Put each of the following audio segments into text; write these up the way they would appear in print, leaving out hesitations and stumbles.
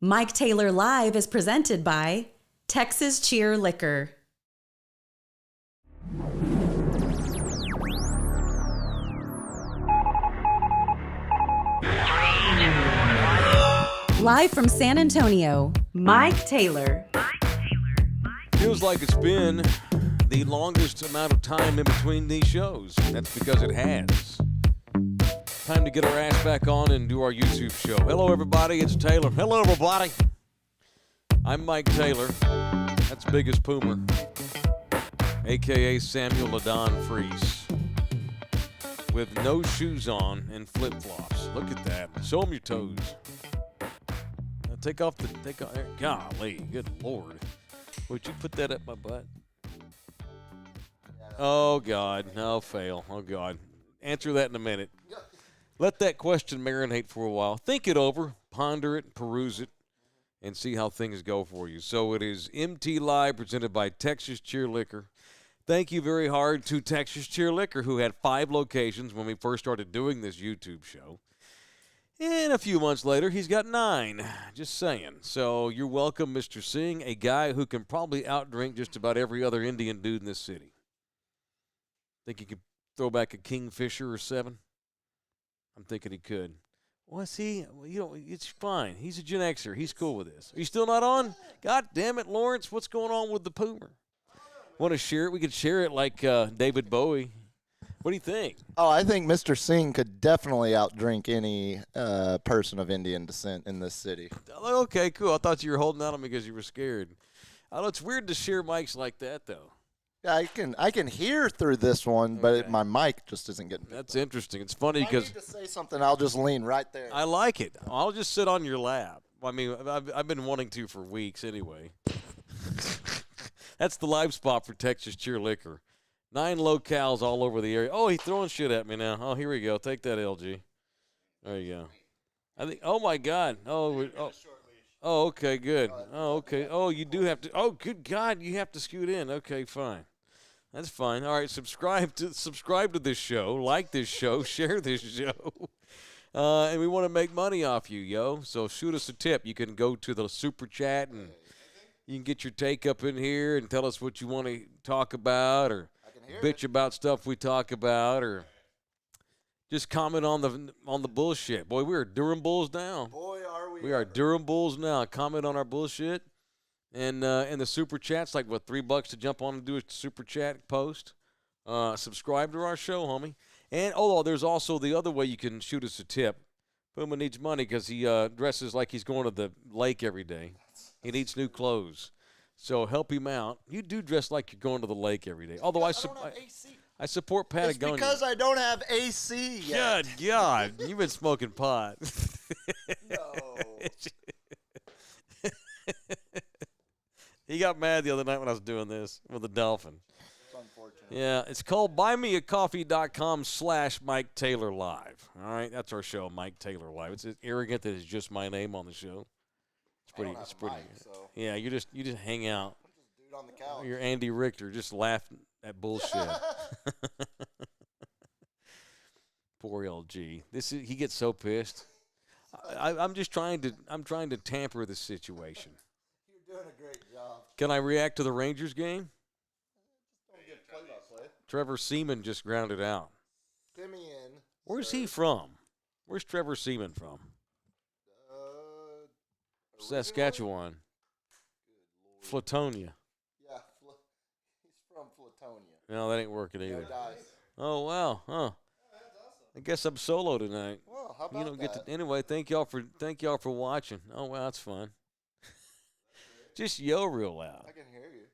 Mike Taylor Live is presented by Texas Cheer Liquor. Live from San Antonio, Mike Taylor. Feels like it's been the longest amount of time in between these shows. That's because it has. Time to get our ass back on and do our YouTube show. Hello, everybody. It's Taylor. Hello, everybody. I'm Mike Taylor. That's Big as Puma, a.k.a. Samuel Ladon Freeze, with no shoes on and flip-flops. Look at that. Show them your toes. Now take off. Golly, good Lord. Would you put that up my butt? Oh, God. No, fail. Oh, God. Answer that in a minute. Let that question marinate for a while. Think it over, ponder it, peruse it, and see how things go for you. So it is MT Live presented by Texas Cheer Liquor. Thank you very hard to Texas Cheer Liquor, who had 5 locations when we first started doing this YouTube show. And a few months later, he's got 9. Just saying. So you're welcome, Mr. Singh, a guy who can probably outdrink just about every other Indian dude in this city. Think he could throw back a Kingfisher or 7? I'm thinking he could. Well, see, it's fine. He's a Gen Xer. He's cool with this. Are you still not on? God damn it, Lawrence. What's going on with the Puma? Want to share it? We could share it like David Bowie. What do you think? Oh, I think Mr. Singh could definitely outdrink any person of Indian descent in this city. Okay, cool. I thought you were holding out on me because you were scared. It's weird to share mics like that, though. Yeah, I can hear through this one, but my mic just isn't getting picked That's up. interesting. It's funny because If I need to say something, I'll just lean right there. I like it. I'll just sit on your lap. I mean, I've been wanting to for weeks anyway. That's the live spot for Texas Cheer Liquor. 9 locales all over the area. Oh, he's throwing shit at me now. Oh, here we go. Take that, LG. There you go. I think. Oh my God. Oh, okay, good. Oh, okay. Oh, you do have to. Oh, good God, you have to scoot in. Okay, fine. That's fine. All right, subscribe to this show, like this show, share this show. And we want to make money off you, yo. So shoot us a tip. You can go to the Super Chat, and you can get your take up in here and tell us what you want to talk about, or bitch about stuff we talk about, or just comment on the bullshit. Boy, we are Durham Bulls now. Boy, are we. We are Durham Bulls now. Comment on our bullshit. And the Super Chat's like, what, $3 to jump on and do a Super Chat post? Subscribe to our show, homie. And, there's also the other way you can shoot us a tip. Puma needs money because he dresses like he's going to the lake every day. He needs new clothes. So help him out. You do dress like you're going to the lake every day. Although I support Patagonia. It's because I don't have AC yet. Good God. You've been smoking pot. No. He got mad the other night when I was doing this with the dolphin. It's unfortunate. Yeah, it's called buymeacoffee.com/Mike Taylor Live. All right, that's our show, Mike Taylor Live. It's arrogant that it's just my name on the show. It's pretty. I don't have It's pretty. a mic, so. Yeah, you just hang out. I'm just doing on the couch. You're Andy Richter, just laughing at bullshit. Poor LG. He gets so pissed. I'm trying to tamper the situation. You're doing a great job. Can I react to the Rangers game? Don't get play-by-play. Trevor Seaman just grounded out. Simeon. Where's he from? Where's Trevor Seaman from? Saskatchewan. Flatonia. Yeah, he's from Flatonia. No, that ain't working either. Dice. Oh, wow. Huh. I guess I'm solo tonight. Well, how about that? Anyway, thank y'all for watching. Oh, wow, that's fun. Just yell real loud. I can hear you.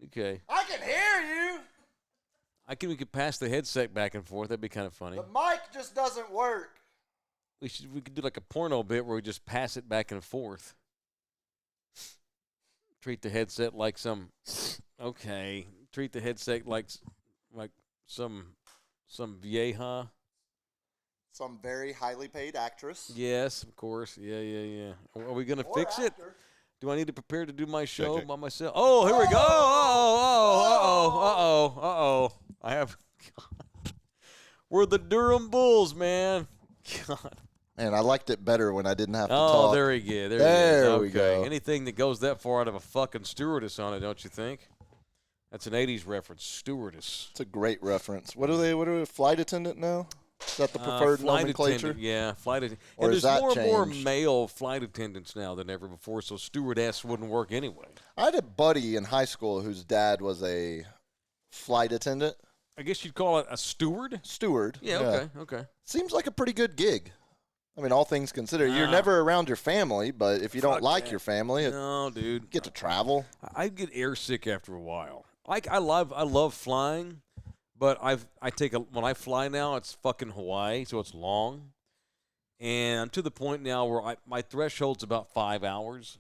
Okay. I can hear you. We could pass the headset back and forth. That'd be kind of funny. The mic just doesn't work. We could do like a porno bit where we just pass it back and forth. Treat the headset like some. Okay. Treat the headset like some vieja. Some very highly paid actress. Yes, of course. Yeah. Are we gonna fix it? Do I need to prepare to do my show by myself? Oh, here we go. Uh-oh. I have. We're the Durham Bulls, man. God. Man, I liked it better when I didn't have to talk. Oh, there we go. There we go. Anything that goes that far out of a fucking stewardess on it, don't you think? That's an 80s reference, stewardess. It's a great reference. What are they, flight attendant now? Is that the preferred nomenclature? Yeah, flight attendant. Or And is there's that more and more changed? male flight attendants now than ever before, so stewardess wouldn't work anyway. I had a buddy in high school whose dad was a flight attendant. I guess you'd call it a steward? Steward. Yeah, okay. Seems like a pretty good gig. I mean, all things considered. You're never around your family, but if you don't like your family, No, dude. you get to travel. I get airsick after a while. I love flying, but when I fly now, it's fucking Hawaii, so it's long. And I'm to the point now where my threshold's about 5 hours,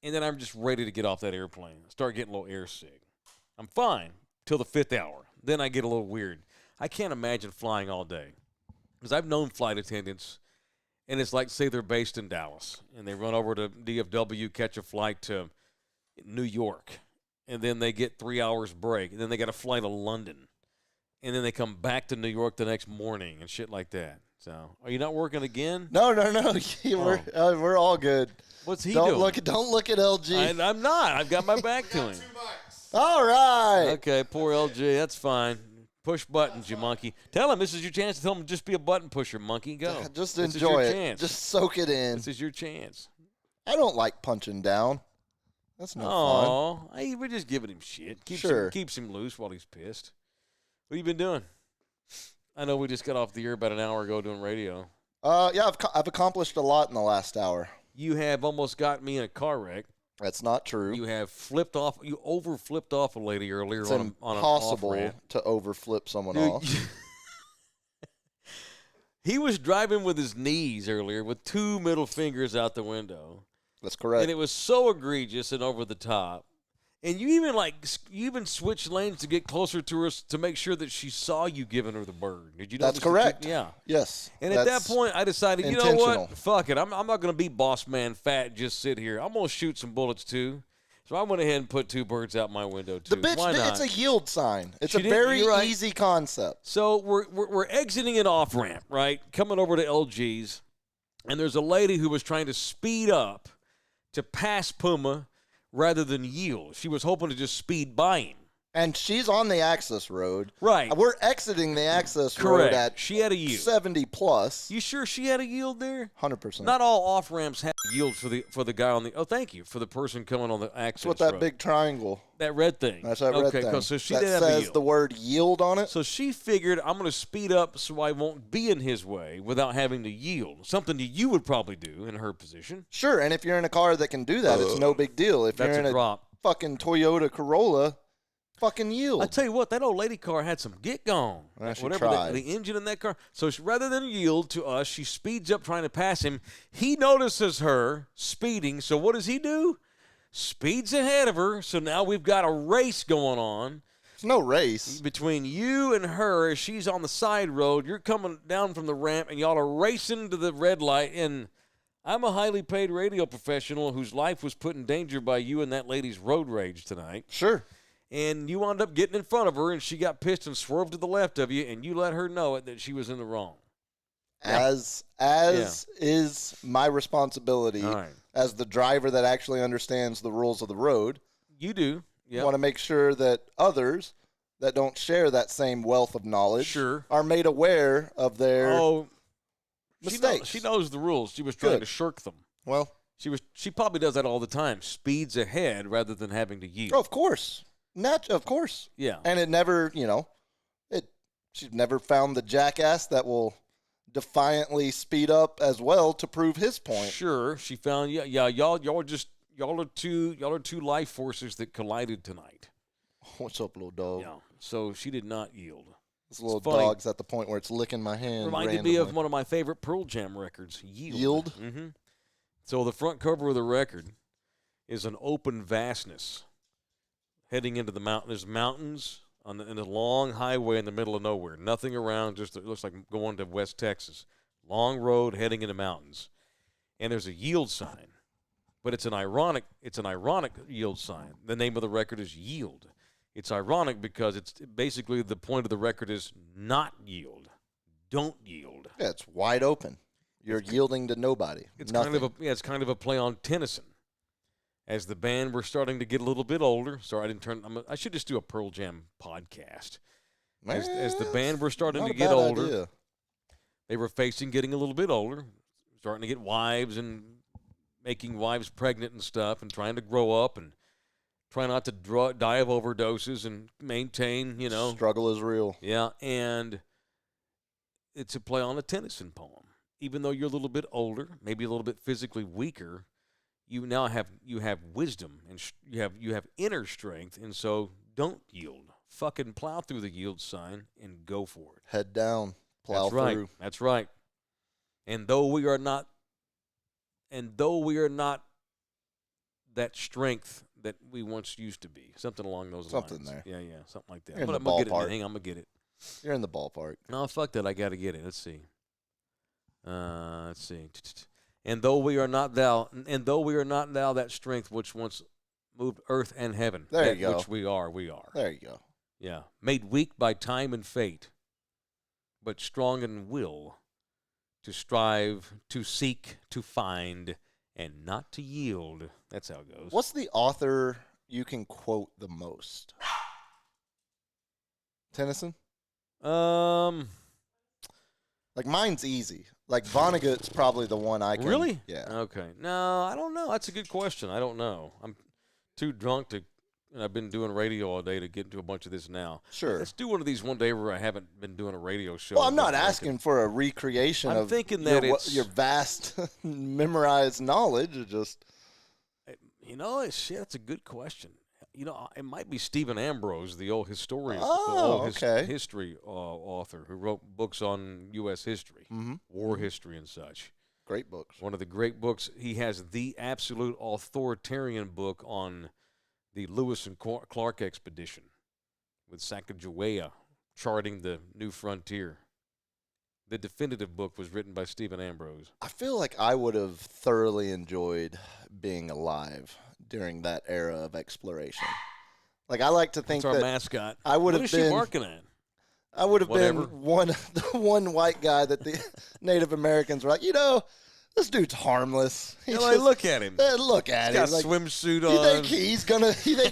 and then I'm just ready to get off that airplane. Start getting a little airsick. I'm fine till the 5th hour. Then I get a little weird. I can't imagine flying all day. Because I've known flight attendants, and it's like, say they're based in Dallas, and they run over to DFW, catch a flight to New York, and then they get 3 hours break, and then they got to fly to London, and then they come back to New York the next morning and shit like that. So, are you not working again? No. We're all good. What's he Don't doing? look at LG. I'm not. I've got my back to him. All right. Okay, poor LG. That's fine. Push buttons, you monkey. Tell him this is your chance to tell him just be a button pusher, monkey. Go. Just This is enjoy your it. chance. Just soak it in. This is your chance. I don't like punching down. That's no fun. Oh, we're just giving him shit. Sure. Keeps him loose while he's pissed. What have you been doing? I know we just got off the air about an hour ago doing radio. Yeah, I've accomplished a lot in the last hour. You have almost got me in a car wreck. That's not true. You have flipped off. You over-flipped off a lady earlier It's on an impossible off-ramp. to overflip someone Dude, off. He was driving with his knees earlier with 2 middle fingers out the window. That's correct. And it was so egregious and over the top. And you even switched lanes to get closer to her to make sure that she saw you giving her the bird. Did you notice? That's correct. Yeah. Yes. And at that that's point, I decided, you know intentional. what? Fuck it. I'm not going to be boss man fat and just sit here. I'm going to shoot some bullets too. So I went ahead and put 2 birds out my window too. The bitch, Why not? it's a yield sign. It's She a did- very you're right. easy concept. So we're exiting an off ramp, right? Coming over to LG's, and there's a lady who was trying to speed up to pass Puma rather than yield. She was hoping to just speed by him. And she's on the access road. Right. We're exiting the access Correct. road at She had a yield. 70 plus. You sure she had a yield there? 100%. Not all off ramps have yield for the guy on the. Oh, thank you for the person coming on the access. That's what that road. big triangle. That red thing. That's that red okay, thing. So she that did have a says yield. the word yield on it. So she figured, I'm going to speed up so I won't be in his way without having to yield. Something that you would probably do in her position. Sure, and if you're in a car that can do that, it's no big deal. If That's you're in a drop. fucking Toyota Corolla, fucking yield. I tell you what, that old lady car had some get gone. Well, she Whatever tried. the engine in that car. So rather than yield to us, she speeds up trying to pass him. He notices her speeding. So what does he do? Speeds ahead of her. So now we've got a race going on It's no race. between you and her. She's on the side road. You're coming down from the ramp, and y'all are racing to the red light. And I'm a highly paid radio professional whose life was put in danger by you and that lady's road rage tonight. Sure. And you wound up getting in front of her, and she got pissed and swerved to the left of you, and you let her know it that she was in the wrong. As is my responsibility as the driver that actually understands the rules of the road. You do. You want to make sure that others that don't share that same wealth of knowledge are made aware of their mistakes. She knows the rules. She was trying to shirk them. Well, she probably does that all the time. Speeds ahead rather than having to yield. Oh, of course. Of course. Yeah. And it never, she's never found the jackass that will defiantly speed up as well to prove his point. Sure. She found y'all are two life forces that collided tonight. What's up, little dog? Yeah. So she did not yield. This little dog's at the point where it's licking my hand. Reminded me of one of my favorite Pearl Jam records, Yield. Mm-hmm. So the front cover of the record is an open vastness heading into the mountain. There's mountains in a long highway in the middle of nowhere. Nothing around, just it looks like going to West Texas. Long road heading into mountains. And there's a yield sign. But it's an ironic yield sign. The name of the record is Yield. It's ironic because it's basically the point of the record is not yield. Don't yield. Yeah, it's wide open. You're yielding to nobody. It's kind of a play on Tennyson. As the band were starting to get a little bit older, I should just do a Pearl Jam podcast. As the band were starting to get older, they were facing getting a little bit older, starting to get wives and making wives pregnant and stuff, and trying to grow up and try not to die of overdoses and maintain, Struggle is real. Yeah, and it's a play on a Tennyson poem. Even though you're a little bit older, maybe a little bit physically weaker, you have wisdom and you have inner strength, and so don't yield. Fucking plow through the yield sign and go for it. Head down, plow through. That's right. And though we are not that strength that we once used to be, something along those lines. Something there. Yeah, something like that. You're in the I'm gonna get ballpark. it. Hang on, I'm gonna get it. You're in the ballpark. No, fuck that. I got to get it. Let's see. And though we are not thou that strength which once moved earth and heaven. There you go. Which we are. There you go. Yeah. Made weak by time and fate, but strong in will to strive, to seek, to find, and not to yield. That's how it goes. What's the author you can quote the most? Tennyson? Like, mine's easy. Like, Vonnegut's probably the one I can. Really? Yeah. Okay. No, I don't know. That's a good question. I don't know. I'm too drunk and I've been doing radio all day to get into a bunch of this now. Sure. Let's do one of these one day where I haven't been doing a radio show. Well, I'm not asking for a recreation of your vast memorized knowledge. It just... that's a good question. It might be Stephen Ambrose, the old historian, history author who wrote books on U.S. history, war history and such. Great books. One of the great books. He has the absolute authoritarian book on the Lewis and Clark expedition with Sacagawea charting the new frontier. The definitive book was written by Stephen Ambrose. I feel like I would have thoroughly enjoyed being alive during that era of exploration. Like, I like to think That's our that mascot. I would what have is been she barking at? I would have Whatever. been the one white guy that the Native Americans were like, this dude's harmless. Look at him. Look at He's him. got Like, swimsuit you on. think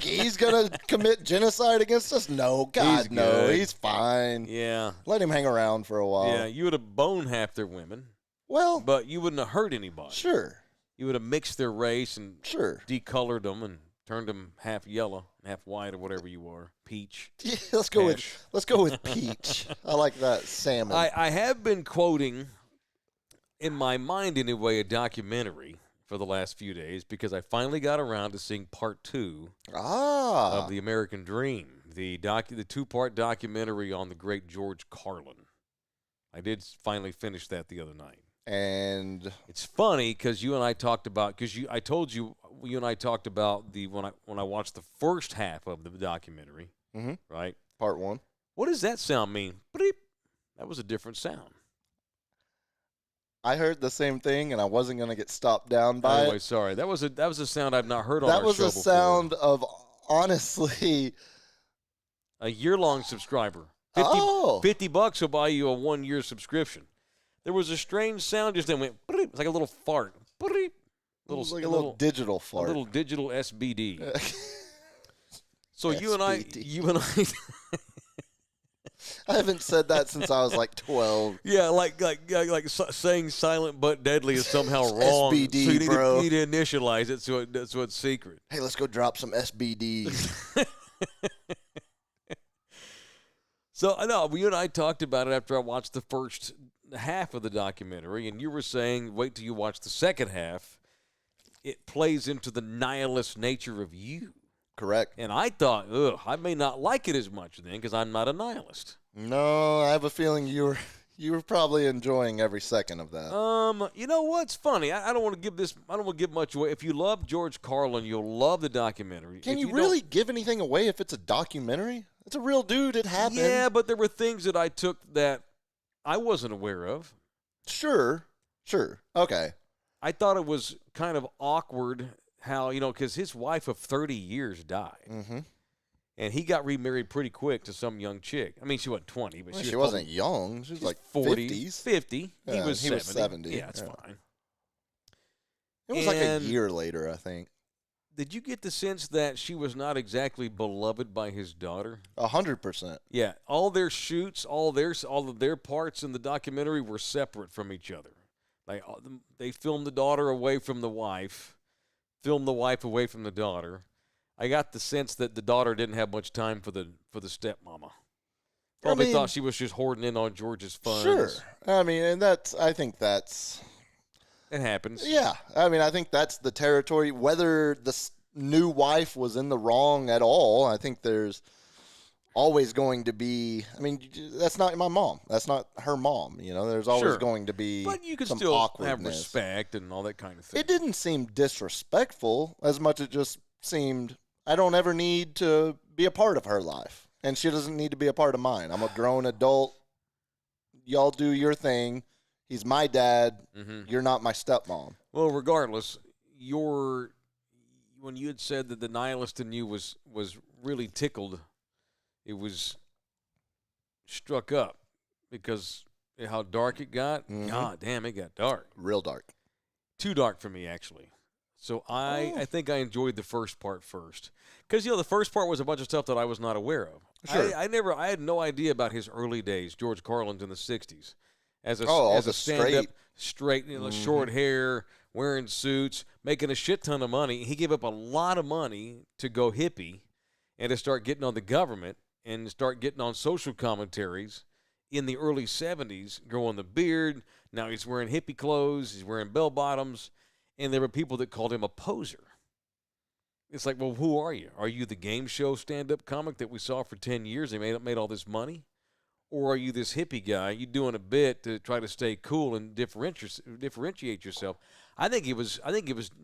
he's gonna commit genocide against us? No, God, no. He's fine. Yeah. Let him hang around for a while. Yeah, you would have boned half their women. Well, but you wouldn't have hurt anybody. Sure. You would have mixed their race and sure decolored them and turned them half yellow, half white, or whatever you are. Peach. Yeah, let's go with peach. I like that. Salmon. I have been quoting, in my mind anyway, a documentary for the last few days because I finally got around to seeing part 2 of The American Dream, the 2-part documentary on the great George Carlin. I did finally finish that the other night. And it's funny because you and I talked about I told you and I talked about when I watched the first half of the documentary, right? Part 1. What does that sound mean? Bleep. That was a different sound. I heard the same thing, and I wasn't going to get stopped down by Anyway, it. sorry. That was a sound I've not heard on our show before. That was a sound of, honestly, a year-long subscriber. 50 bucks will buy you a 1-year subscription. There was a strange sound just then went. It's like a little fart. It was like a little digital fart. A little digital SBD. So SBD. you and I. I haven't said that since I was like 12. Yeah, like saying silent but deadly is somehow wrong. SBD, so you need bro. You need to initialize it so it's secret. Hey, let's go drop some SBD. So I know you and I talked about it after I watched the first half of the documentary, and you were saying, wait till you watch the second half. It plays into the nihilist nature of you. Correct. And I thought, I may not like it as much then because I'm not a nihilist. No, I have a feeling you were probably enjoying every second of that. You know what's funny? I don't want to give much away. If you love George Carlin, you'll love the documentary. Can you really give anything away if it's a documentary? It's a real dude. It happened. Yeah, but there were things that I took that I wasn't aware of. Sure. Okay. I thought it was kind of awkward how, because his wife of 30 years died. Mm-hmm. And he got remarried pretty quick to some young chick. I mean, she wasn't 20, but she wasn't young. She was like 40s. 50. Yeah, he was 70. Was 70. Yeah, that's fine. It was like a year later, I think. Did you get the sense that she was not exactly beloved by his daughter? 100%. Yeah, all their shoots, all of their parts in the documentary were separate from each other. Like they filmed the daughter away from the wife, filmed the wife away from the daughter. I got the sense that the daughter didn't have much time for the stepmama. Probably thought she was just hoarding in on George's funds. Sure. I mean, and I think that's. It happens. Yeah. I mean, I think that's the territory. Whether the new wife was in the wrong at all, I think there's always going to be. I mean, that's not my mom. That's not her mom. There's always going to be but you can some still awkwardness. have respect and all that kind of thing. It didn't seem disrespectful as much as it just seemed I don't ever need to be a part of her life, and she doesn't need to be a part of mine. I'm a grown adult. Y'all do your thing. He's my dad. Mm-hmm. You're not my stepmom. Well, regardless, when you had said that the nihilist in you was really tickled, it was struck up because how dark it got. Mm-hmm. God damn, it got dark. Real dark. Too dark for me, actually. So I think I enjoyed the first part first. Because, the first part was a bunch of stuff that I was not aware of. Sure. I had no idea about his early days, George Carlin's in the 60s. As a stand-up, straight, mm-hmm. short hair, wearing suits, making a shit ton of money. He gave up a lot of money to go hippie and to start getting on the government and start getting on social commentaries in the early 70s, growing the beard. Now he's wearing hippie clothes. He's wearing bell-bottoms. And there were people that called him a poser. It's like, well, who are you? Are you the game show stand-up comic that we saw for 10 years? They made all this money? Or are you this hippie guy? You doing a bit to try to stay cool and differentiate yourself? I think he was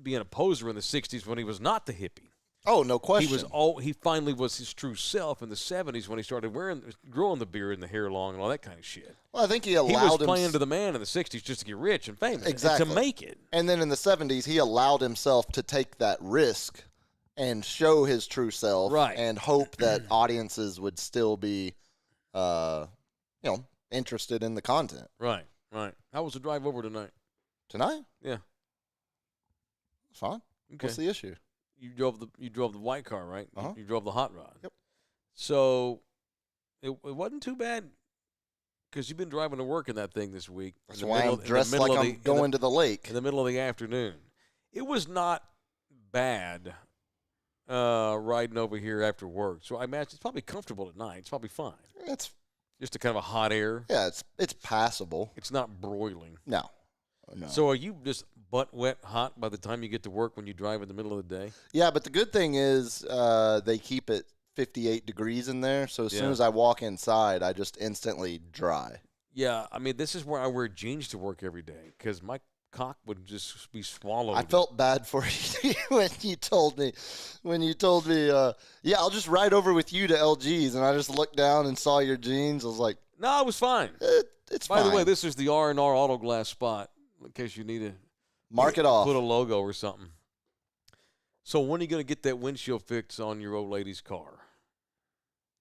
being a poser in the 60s when he was not the hippie. Oh, no question. He finally was his true self in the 70s when he started growing the beard and the hair long and all that kind of shit. Well, I think he was playing to the man in the 60s just to get rich and famous. Exactly. And to make it. And then in the 70s, he allowed himself to take that risk and show his true self. Right. And hope that audiences would still be, interested in the content. Right. How was the drive over tonight? Tonight? Yeah. Fine. Okay. What's the issue? You drove the white car, right? Uh-huh. You drove the hot rod. Yep. So it wasn't too bad because you've been driving to work in that thing this week. That's why I'm dressed like I'm going to the lake. In the middle of the afternoon. It was not bad riding over here after work. So I imagine it's probably comfortable at night. It's probably fine. It's just a kind of a hot air. Yeah, it's passable. It's not broiling. No. So are you just butt wet hot by the time you get to work when you drive in the middle of the day? Yeah, but the good thing is they keep it 58 degrees in there, so as soon as I walk inside, I just instantly dry. Yeah, I mean, this is where I wear jeans to work every day because my cock would just be swallowed. I felt bad for you when you told me, yeah, I'll just ride over with you to LG's, and I just looked down and saw your jeans. I was like, no, it was fine. It's fine. By the way, this is the R&R Auto Glass spot. in case you need to Mark it off. Put a logo or something. So when are you going to get that windshield fix on your old lady's car?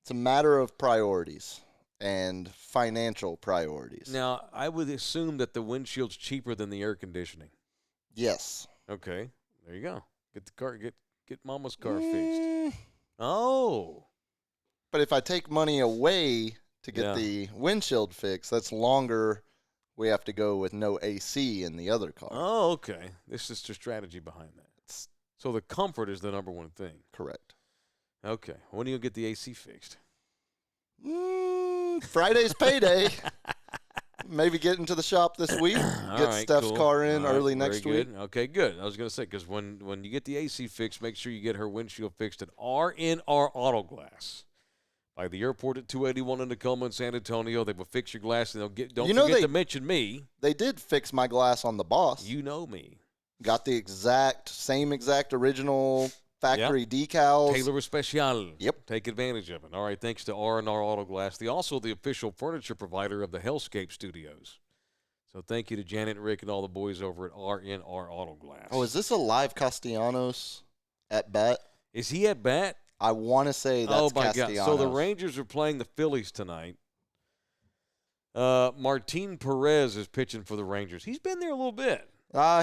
It's a matter of priorities and financial priorities. Now, I would assume that the windshield's cheaper than the air conditioning. Yes. Okay, there you go. Get the car, get Mama's car fixed. Oh. But if I take money away to get the windshield fixed, that's longer. We have to go with no AC in the other car. Oh, okay. This is the strategy behind that. So the comfort is the number one thing. Correct. Okay. When are you going to get the AC fixed? Friday's payday. Maybe get into the shop this week. Get Steph's car in early next week. Okay, good. I was going to say, because when you get the AC fixed, make sure you get her windshield fixed at R&R Auto Glass. By the airport at 281 in Tacoma and San Antonio, they will fix your glass, and don't forget to mention me. They did fix my glass on the Boss. You know me. Got the same exact original factory decals. Taylor Especial. Yep. Take advantage of it. All right, thanks to R&R Auto Glass. Also the official furniture provider of the Hellscape Studios. So thank you to Janet and Rick and all the boys over at R&R Auto Glass. Oh, is this a live Castellanos at bat? Is he at bat? I want to say that's Castellanos. God. So the Rangers are playing the Phillies tonight. Martin Perez is pitching for the Rangers. He's been there a little bit.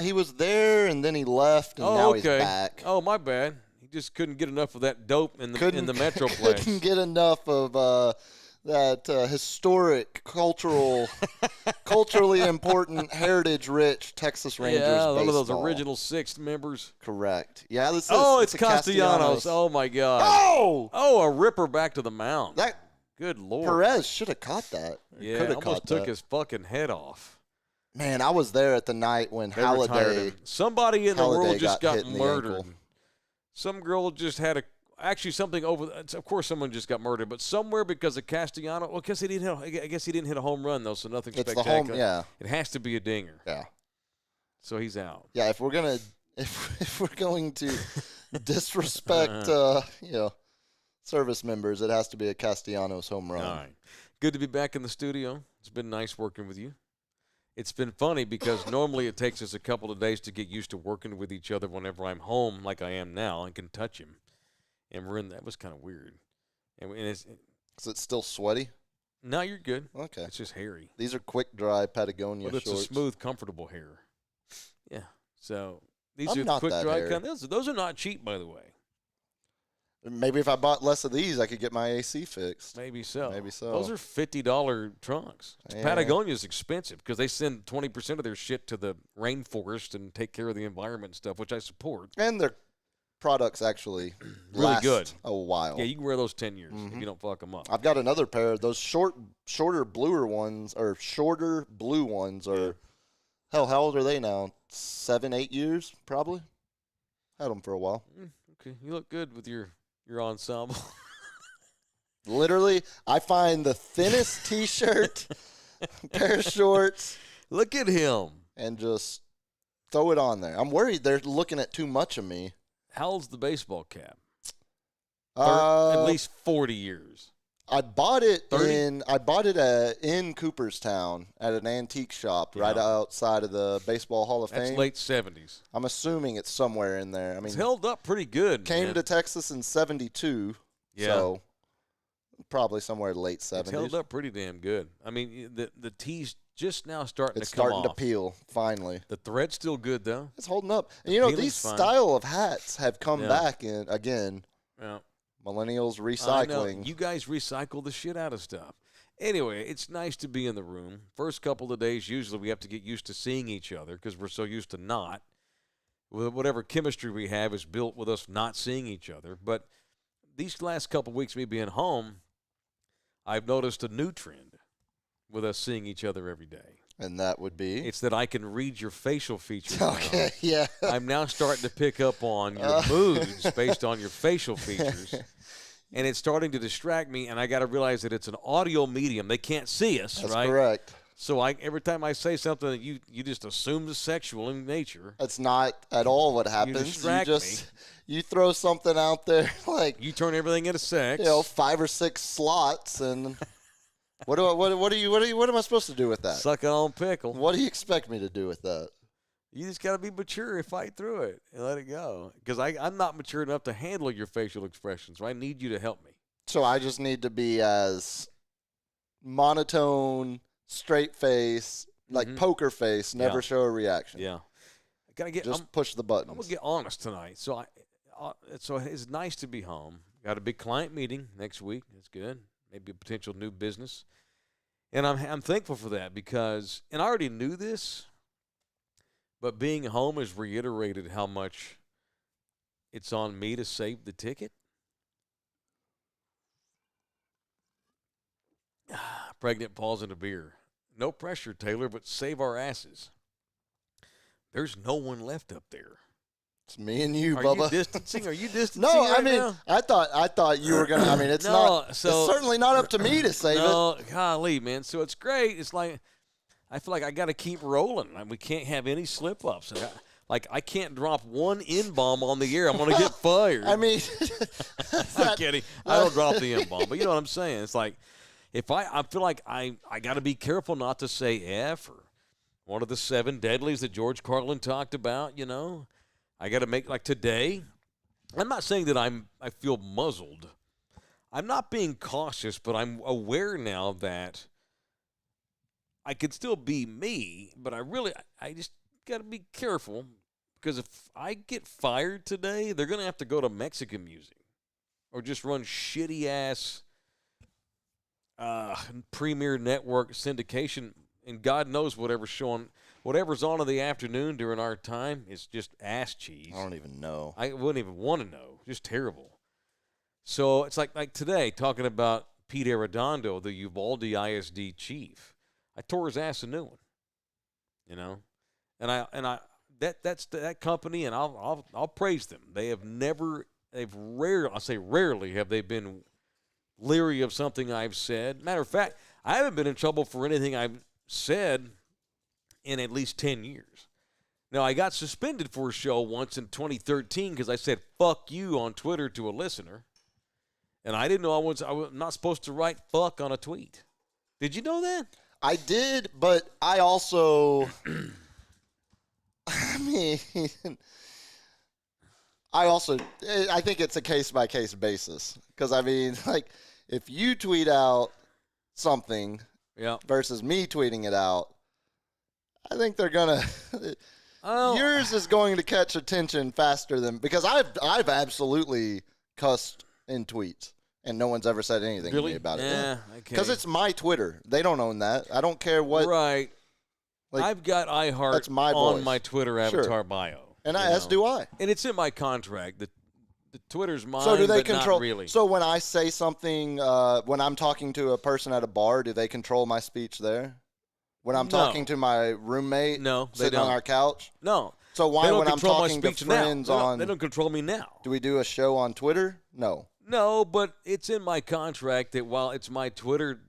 He was there, and then he left, and now he's back. Oh, my bad. He just couldn't get enough of that dope in the Metroplex. Couldn't get enough of that historic, culturally important, heritage-rich Texas Rangers baseball. One of those original six members. Correct. Yeah, this is. It's Castellanos. Oh, my God. Oh, a ripper back to the mound. Good Lord. Perez should have caught that. Yeah, almost took his fucking head off. Man, I was there at the night when Halladay. Somebody in the world just got hit murdered. Some girl just had something over. Of course, someone just got murdered, but somewhere because of Castellanos. Well, because I guess he didn't hit a home run though, so nothing spectacular. It has to be a dinger. Yeah. So he's out. Yeah, if we're going to disrespect, service members, it has to be a Castellanos home run. All right. Good to be back in the studio. It's been nice working with you. It's been funny because normally it takes us a couple of days to get used to working with each other whenever I'm home like I am now and can touch him. And that was kind of weird. Is it still sweaty? No, you're good. Okay. It's just hairy. These are quick, dry Patagonia shorts. But it's a smooth, comfortable hair. Yeah. So these are quick, dry kind. Those are not cheap, by the way. Maybe if I bought less of these, I could get my AC fixed. Maybe so. Those are $50 trunks. Yeah. Patagonia is expensive because they send 20% of their shit to the rainforest and take care of the environment and stuff, which I support. And their products actually really last good a while. Yeah, you can wear those 10 years if you don't fuck them up. I've got another pair of those shorter blue ones are hell, how old are they now? 7-8 years probably. Had them for a while. Okay, you look good with your ensemble. Literally, I find the thinnest T-shirt, pair of shorts. Look at him. And just throw it on there. I'm worried they're looking at too much of me. How old's the baseball cap? At least 40 years. I bought it in Cooperstown at an antique shop right outside of the Baseball Hall of Fame. That's late 70s. I'm assuming it's somewhere in there. I mean, it's held up pretty good. Came to Texas in 72. Yeah. So probably somewhere late 70s. It's held up pretty damn good. I mean, the tee's just now starting to come off. It's starting to peel, finally. The thread's still good, though. It's holding up. And, these style of hats have come back again. Yeah. Millennials recycling. I know. You guys recycle the shit out of stuff. Anyway, it's nice to be in the room. First couple of days, usually we have to get used to seeing each other because we're so used to not. Whatever chemistry we have is built with us not seeing each other. But these last couple of weeks, me being home, I've noticed a new trend with us seeing each other every day. And that would be? It's that I can read your facial features. Okay, yeah. I'm now starting to pick up on your moods based on your facial features. And it's starting to distract me, and I got to realize that it's an audio medium. They can't see us, That's right? That's correct. So every time I say something that you just assume is sexual in nature. That's not at all what happens. You distract me. You throw something out there like you turn everything into sex. 5 or 6 slots and What am I supposed to do with that? Suck it on pickle. What do you expect me to do with that? You just got to be mature and fight through it and let it go. Because I'm not mature enough to handle your facial expressions, so I need you to help me. So I just need to be as monotone, straight face, like poker face, never show a reaction. Yeah. Push the buttons. I'm going to get honest tonight. So so it's nice to be home. Got a big client meeting next week. That's good. Maybe a potential new business. And I'm thankful for that because, and I already knew this, but being home has reiterated how much it's on me to save the ticket. Pregnant pause in a beer. No pressure, Taylor, but save our asses. There's no one left up there. It's me and you, Are Bubba. you distancing? Are you distancing? No, right I mean, now? I thought you were gonna. I mean, it's it's certainly not up to me to save it. No, golly, man. So it's great. It's like I feel like I got to keep rolling. Like, we can't have any slip ups. I can't drop one N-bomb on the air. I'm gonna get fired. I mean, I'm kidding. I don't drop the N-bomb, but you know what I'm saying. It's like if I feel like I got to be careful not to say F or one of the 7 deadlies that George Carlin talked about. You know. I got to make, like today, I'm not saying that I feel muzzled. I'm not being cautious, but I'm aware now that I could still be me, but I just got to be careful because if I get fired today, they're going to have to go to Mexican music or just run shitty-ass premier network syndication, and God knows whatever's on in the afternoon during our time is just ass cheese. I don't even know. I wouldn't even want to know. Just terrible. So it's like today, talking about Pete Arredondo, the Uvalde ISD chief. I tore his ass a new one. You know? And that's that company, and I'll praise them. Rarely have they been leery of something I've said. Matter of fact, I haven't been in trouble for anything I've said in at least 10 years. Now, I got suspended for a show once in 2013 because I said, fuck you on Twitter to a listener. And I didn't know I was not supposed to write fuck on a tweet. Did you know that? I did, but I also, I think it's a case-by-case basis. Because, I mean, like, if you tweet out something versus me tweeting it out, I think they're gonna. Yours is going to catch attention faster than because I've absolutely cussed in tweets and no one's ever said anything to me about it. Yeah, because it's my Twitter. They don't own that. I don't care what. Right. Like, I've got iHeart on my Twitter avatar bio, and as do I. And it's in my contract. The Twitter's mine. So do they but control? Not really. So when I say something, when I'm talking to a person at a bar, do they control my speech there? When I'm talking to my roommate, sitting on our couch, no. So why, when I'm talking to friends they don't control me now. Do we do a show on Twitter? No. No, but it's in my contract that while it's my Twitter,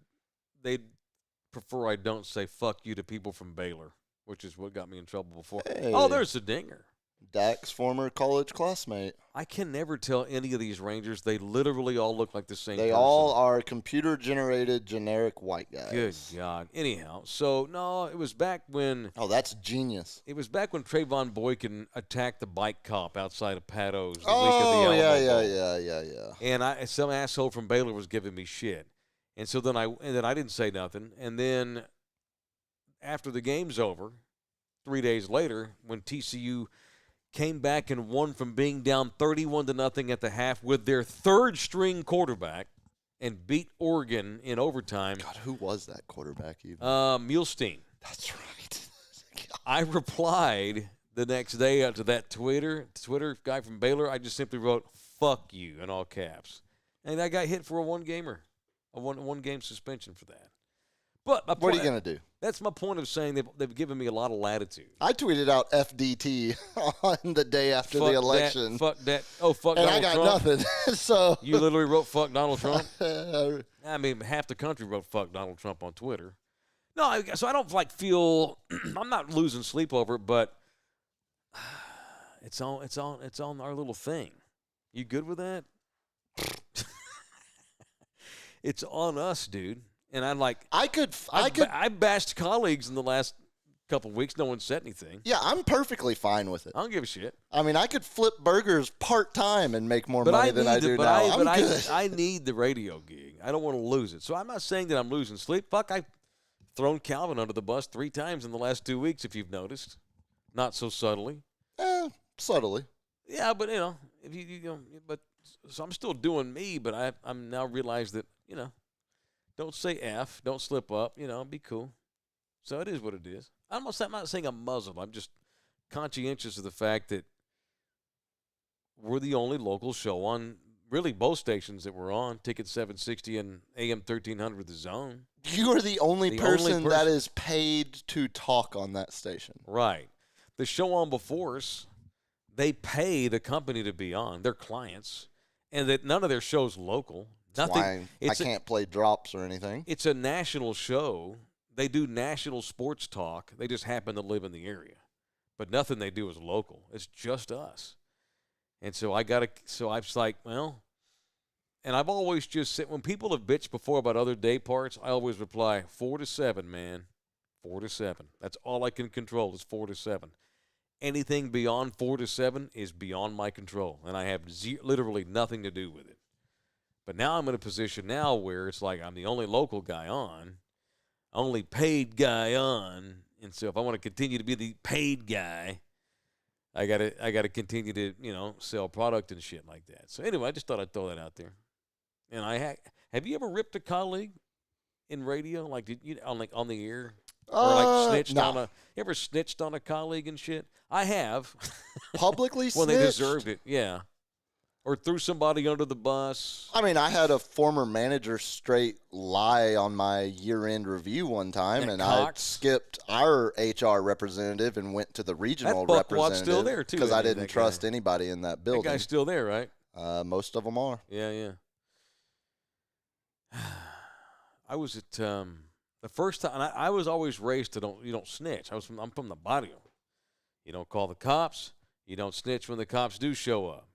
they prefer I don't say fuck you to people from Baylor, which is what got me in trouble before. Hey. Oh, there's a dinger. Dak's former college classmate. I can never tell any of these Rangers. They literally all look like the same person. They all are computer-generated generic white guys. Good God. Anyhow, so, no, it was back when... Oh, that's genius. It was back when Trayvon Boykin attacked the bike cop outside of Pat O's the week of the Alamo yeah. And some asshole from Baylor was giving me shit. And so then I didn't say nothing. And then after the game's over, 3 days later, when TCU came back and won from being down 31-0 at the half with their third-string quarterback and beat Oregon in overtime. God, who was that quarterback even? Muhlstein. That's right. I replied the next day to that Twitter guy from Baylor. I just simply wrote, fuck you, in all caps. And I got hit for a one-game suspension for that. But what are you going to do? That's my point of saying they've given me a lot of latitude. I tweeted out FDT on the day after the election. Fuck that. Oh, fuck and Donald Trump. And I got nothing. So you literally wrote fuck Donald Trump? I mean, half the country wrote fuck Donald Trump on Twitter. No, so I don't feel I'm not losing sleep over it, but it's on our little thing. You good with that? It's on us, dude. And I'm like, I could. I bashed colleagues in the last couple of weeks. No one said anything. Yeah, I'm perfectly fine with it. I don't give a shit. I mean, I could flip burgers part-time and make more money than I do now. I'm good. I need the radio gig. I don't want to lose it. So I'm not saying that I'm losing sleep. Fuck, I've thrown Calvin under the bus 3 times in the last 2 weeks, if you've noticed. Not so subtly. Subtly. Yeah, but, if so I'm still doing me, but I'm now realized that, don't say F, don't slip up, be cool. So it is what it is. I'm not saying I'm muzzled. I'm just conscientious of the fact that we're the only local show on really both stations that we're on, Ticket 760 and AM 1300 The Zone. You are the only person that is paid to talk on that station. Right. The show on before us, they pay the company to be on, their clients, and that none of their shows local. That's why I can't play drops or anything. It's a national show. They do national sports talk. They just happen to live in the area. But nothing they do is local. It's just us. And so I was like, well, and I've always just said, when people have bitched before about other day parts, I always reply, 4 to 7, man. 4 to 7. That's all I can control is 4 to 7. Anything beyond 4 to 7 is beyond my control, and I have literally nothing to do with it. But now I'm in a position now where it's like I'm the only local guy on, only paid guy on, and so if I want to continue to be the paid guy, I gotta continue to sell product and shit like that. So anyway, I just thought I'd throw that out there. And have you ever ripped a colleague in radio, like on the air, or like snitched on you ever snitched on a colleague and shit? I have. Publicly when snitched? They deserved it, yeah. Or threw somebody under the bus. I mean, I had a former manager straight lie on my year-end review one time, and I skipped our HR representative and went to the regional representative. Still there too, because I didn't trust anybody in that building. That guy's still there, right? Most of them are. Yeah. I was at the first time. And I was always raised to you don't snitch. I'm from the barrio. You don't call the cops. You don't snitch when the cops do show up.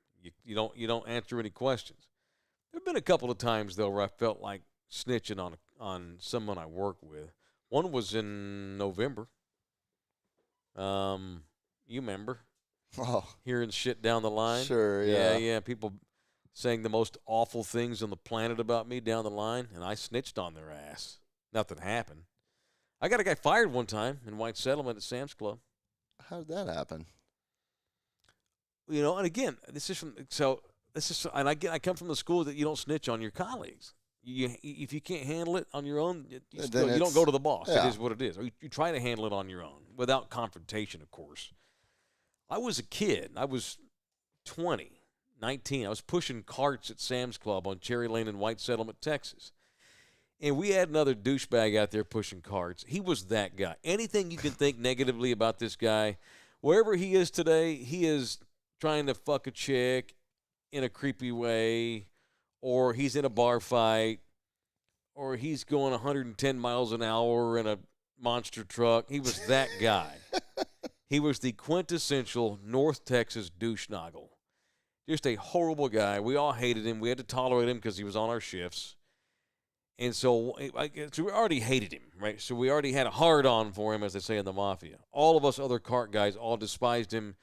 You don't answer any questions. There have been a couple of times though where I felt like snitching on someone I work with. One was in November. You remember? Oh, hearing shit down the line. Sure, yeah. Yeah. People saying the most awful things on the planet about me down the line, and I snitched on their ass. Nothing happened. I got a guy fired one time in White Settlement at Sam's Club. How did that happen? And again, and I come from the school that you don't snitch on your colleagues. If you can't handle it on your own, you don't go to the boss. Yeah. It is what it is. Or you try to handle it on your own without confrontation, of course. I was a kid. I was 19. I was pushing carts at Sam's Club on Cherry Lane in White Settlement, Texas. And we had another douchebag out there pushing carts. He was that guy. Anything you can think negatively about this guy, wherever he is today, he is trying to fuck a chick in a creepy way, or he's in a bar fight, or he's going 110 miles an hour in a monster truck. He was that guy. He was the quintessential North Texas douche noggle. Just a horrible guy. We all hated him. We had to tolerate him because he was on our shifts. And so we already hated him, right? So we already had a hard-on for him, as they say in the Mafia. All of us other cart guys all despised him.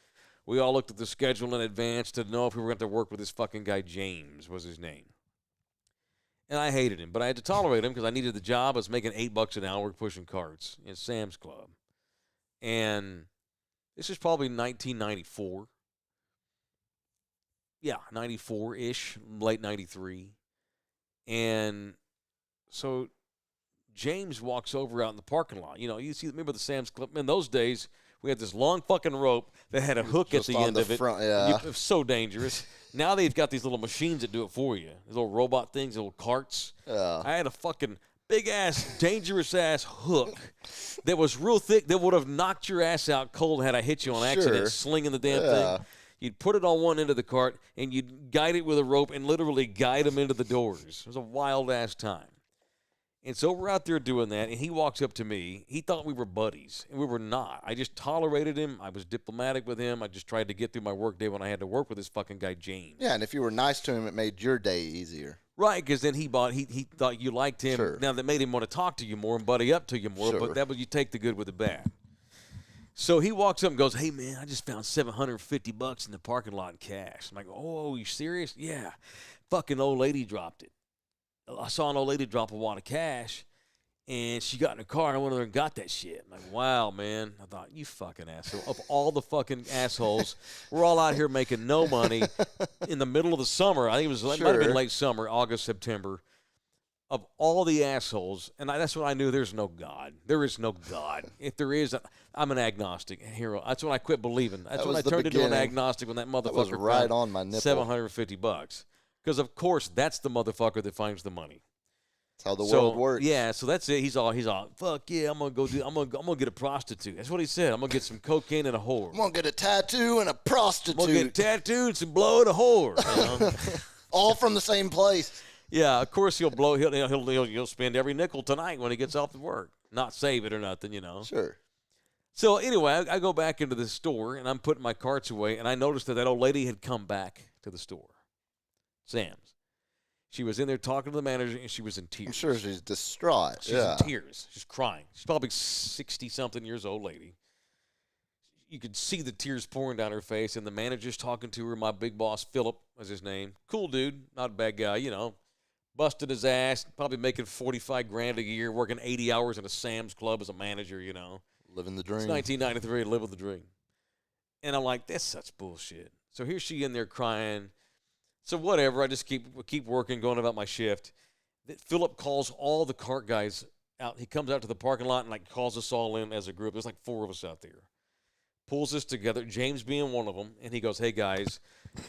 We all looked at the schedule in advance to know if we were going to work with this fucking guy. James was his name. And I hated him, but I had to tolerate him because I needed the job. I was making $8 an hour pushing carts in Sam's Club. And this is probably 1994. Yeah, 94-ish, late 93. And so James walks over out in the parking lot. Remember the Sam's Club? In those days, we had this long fucking rope that had a hook at the end of it. Front, yeah. It was so dangerous. Now they've got these little machines that do it for you. These little robot things, little carts. Yeah. I had a fucking big-ass, dangerous-ass hook that was real thick that would have knocked your ass out cold had I hit you on accident, slinging the damn thing. You'd put it on one end of the cart, and you'd guide it with a rope and literally guide them into the doors. It was a wild-ass time. And so we're out there doing that, and he walks up to me. He thought we were buddies, and we were not. I just tolerated him. I was diplomatic with him. I just tried to get through my work day when I had to work with this fucking guy, James. Yeah, and if you were nice to him, it made your day easier. Right, because then he thought you liked him. Sure. Now, that made him want to talk to you more and buddy up to you more, Sure. but that was you take the good with the bad. So he walks up and goes, hey, man, I just found $750 in the parking lot in cash. I'm like, oh, you serious? Yeah. Fucking old lady dropped it. I saw an old lady drop a wad of cash, and she got in her car, and I went over there and got that shit. I'm like, wow, man. I thought, you fucking asshole. Of all the fucking assholes, we're all out here making no money in the middle of the summer. I think it might have been late summer, August, September. Of all the assholes, and that's when I knew there's no God. There is no God. If there is, I'm an agnostic hero. That's when I quit believing. That's when I turned into an agnostic when that motherfucker was right on my nipple. $750. Because, of course, that's the motherfucker that finds the money. That's how the world works. Yeah, so that's it. He's all, fuck yeah, I'm gonna get a prostitute. That's what he said. I'm gonna get some cocaine and a whore. I'm gonna get a tattoo and a prostitute. I'm gonna get a tattoo and some blow and a whore. You know? All from the same place. Yeah, of course he'll spend every nickel tonight when he gets off to work. Not save it or nothing, you know. Sure. So anyway, I go back into the store and I'm putting my carts away, and I noticed that old lady had come back to the store. Sam's. She was in there talking to the manager, and she was in tears. I'm sure she's distraught. She's in tears. She's crying. She's probably 60-something years old lady. You could see the tears pouring down her face, and the manager's talking to her. My big boss, Philip, was his name. Cool dude, not a bad guy, you know. Busted his ass, probably making $45,000 a year, working 80 hours in a Sam's Club as a manager, you know. Living the dream. It's 1993, living the dream. And I'm like, that's such bullshit. So here's she in there crying. So whatever, I just keep working, going about my shift. Philip calls all the cart guys out. He comes out to the parking lot and like calls us all in as a group. There's like 4 of us out there. Pulls us together, James being one of them, and he goes, hey guys,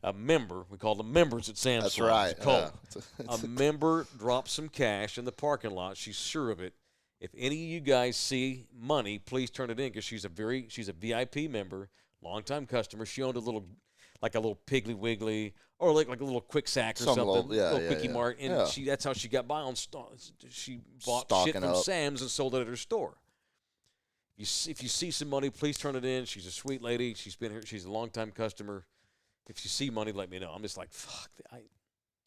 a member, we call them members at Sam's. That's Club. right. Yeah. A member dropped some cash in the parking lot. She's sure of it. If any of you guys see money, please turn it in, because she's a VIP member, longtime customer. She owned a little Piggly Wiggly or like a little Quick Sack or something, little Quickie Mart, and that's how she got by on. She bought shit from Sam's and sold it at her store. If you see some money, please turn it in. She's a sweet lady. She's been here. She's a longtime customer. If you see money, let me know. I'm just like, fuck.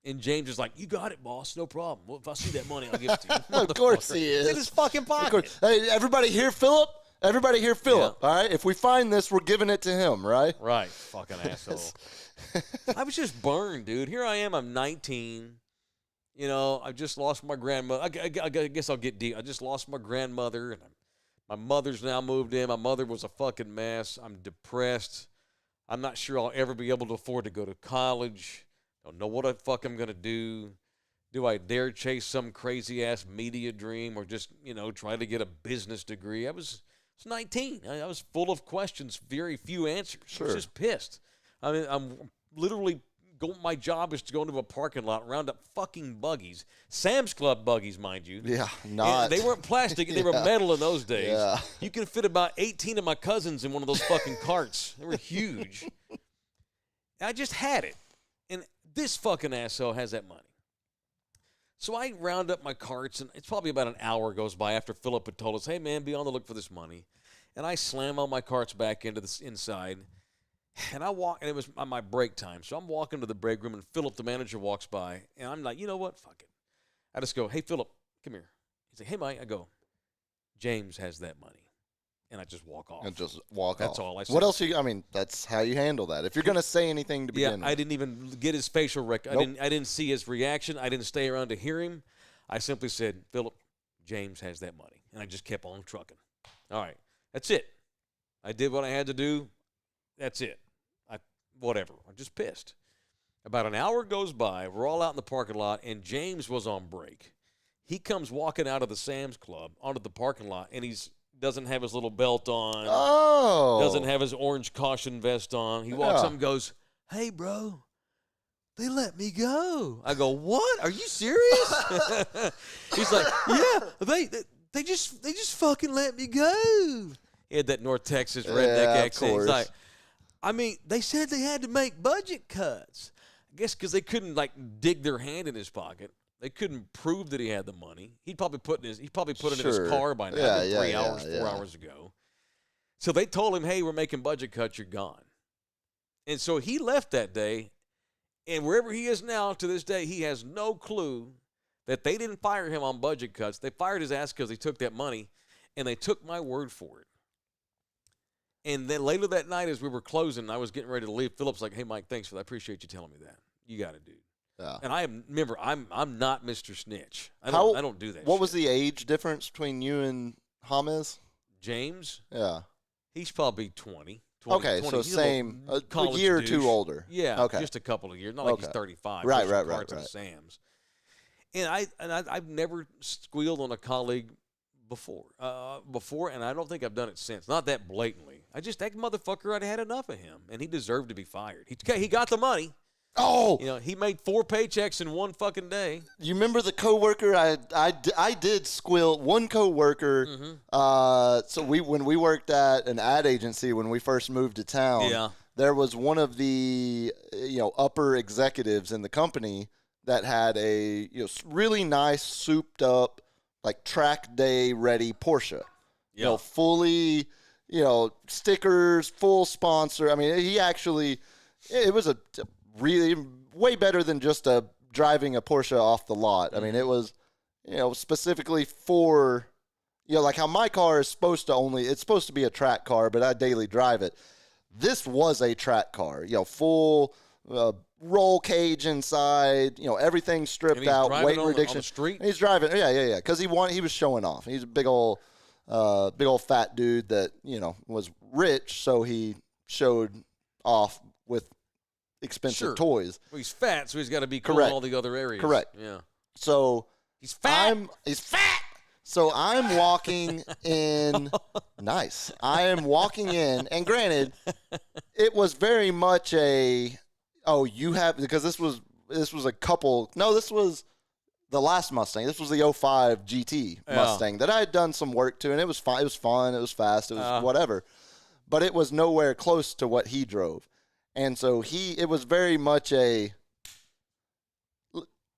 And James is like, you got it, boss. No problem. Well, if I see that money, I'll give it to you. Of course he is. It's in his fucking pocket. Hey, everybody hear Philip? Everybody hear Philip, all right? If we find this, we're giving it to him, right? Right. Fucking asshole. I was just burned, dude. Here I am. I'm 19. You know, I just lost my grandmother. I guess I'll get deep. I just lost my grandmother, and my mother's now moved in. My mother was a fucking mess. I'm depressed. I'm not sure I'll ever be able to afford to go to college. Don't know what the fuck I'm going to do. Do I dare chase some crazy-ass media dream or just, you know, try to get a business degree? I was 19. I was full of questions, very few answers. Sure. I was just pissed. I mean, I'm literally my job is to go into a parking lot, round up fucking buggies. Sam's Club buggies, mind you. Yeah, not. And they weren't plastic. They were metal in those days. Yeah. You can fit about 18 of my cousins in one of those fucking carts. They were huge. I just had it. And this fucking asshole has that money. So I round up my carts, and it's probably about an hour goes by after Philip had told us, hey, man, be on the look for this money. And I slam all my carts back into the inside. And I walk, and it was on my break time. So I'm walking to the break room, and Philip, the manager, walks by. And I'm like, you know what? Fuck it. I just go, hey, Philip, come here. He's like, hey, Mike. I go, James has that money. And I just walk off. And just walk That's off. all I said. What else I mean, that's how you handle that. If you're going to say anything to begin with. I didn't even get his facial Nope. I didn't see his reaction. I didn't stay around to hear him. I simply said, Philip, James has that money. And I just kept on trucking. All right. That's it. I did what I had to do. That's it. Whatever. I'm just pissed. About an hour goes by. We're all out in the parking lot, and James was on break. He comes walking out of the Sam's Club onto the parking lot, and doesn't have his little belt on. Oh. Doesn't have his orange caution vest on. He walks up and goes, hey, bro, they let me go. I go, what? Are you serious? He's like, yeah, they just fucking let me go. He had that North Texas redneck accent. He's like, I mean, they said they had to make budget cuts. I guess because they couldn't, like, dig their hand in his pocket. They couldn't prove that he had the money. He probably put it in Sure. his car by now. Yeah, 3 hours, 4 hours ago. So they told him, "Hey, we're making budget cuts. You're gone." And so he left that day, and wherever he is now to this day, he has no clue that they didn't fire him on budget cuts. They fired his ass because he took that money, and they took my word for it. And then later that night, as we were closing, I was getting ready to leave. Philip's like, "Hey, Mike, thanks for that. I appreciate you telling me that. You got it, dude." Yeah. And remember, I'm not Mr. Snitch. I don't do that. What shit. was the age difference between you and James? James? Yeah. He's probably 20. Okay, 20. so He's same, a college year or douche. two older. Yeah, Okay. just a couple of years. Not like he's Okay. 35. Right, Just right, parts right, of Sam's. And I've never squealed on a colleague before, and I don't think I've done it since. Not that blatantly. That motherfucker, I'd had enough of him, and he deserved to be fired. He got the money. Oh, He made 4 paychecks in one fucking day. you remember the coworker? I did squeal. One coworker. So when we worked at an ad agency when we first moved to town. Yeah. There was one of the upper executives in the company that had a really nice souped up like track day ready Porsche. Yeah. Fully stickers, full sponsor. I mean, it was a really way better than just driving a Porsche off the lot. I mean, it was specifically for like how my car is supposed to be a track car, but I daily drive it. This was a track car, full roll cage inside, everything stripped out, weight reduction. On the street? He's driving, yeah, because he was showing off. He's a big old fat dude that was rich, so he showed off with expensive toys. Well, he's fat, so he's got to be cool Correct. in all the other areas. Correct. Yeah. So He's fat. he's fat. So I'm walking in. Nice. I am walking in, and granted, it was very much because this was a couple. No, this was the last Mustang. This was the 05 GT Mustang that I had done some work to, and it was fine. It was fun. It was fast. It was whatever, but it was nowhere close to what he drove, and so it was very much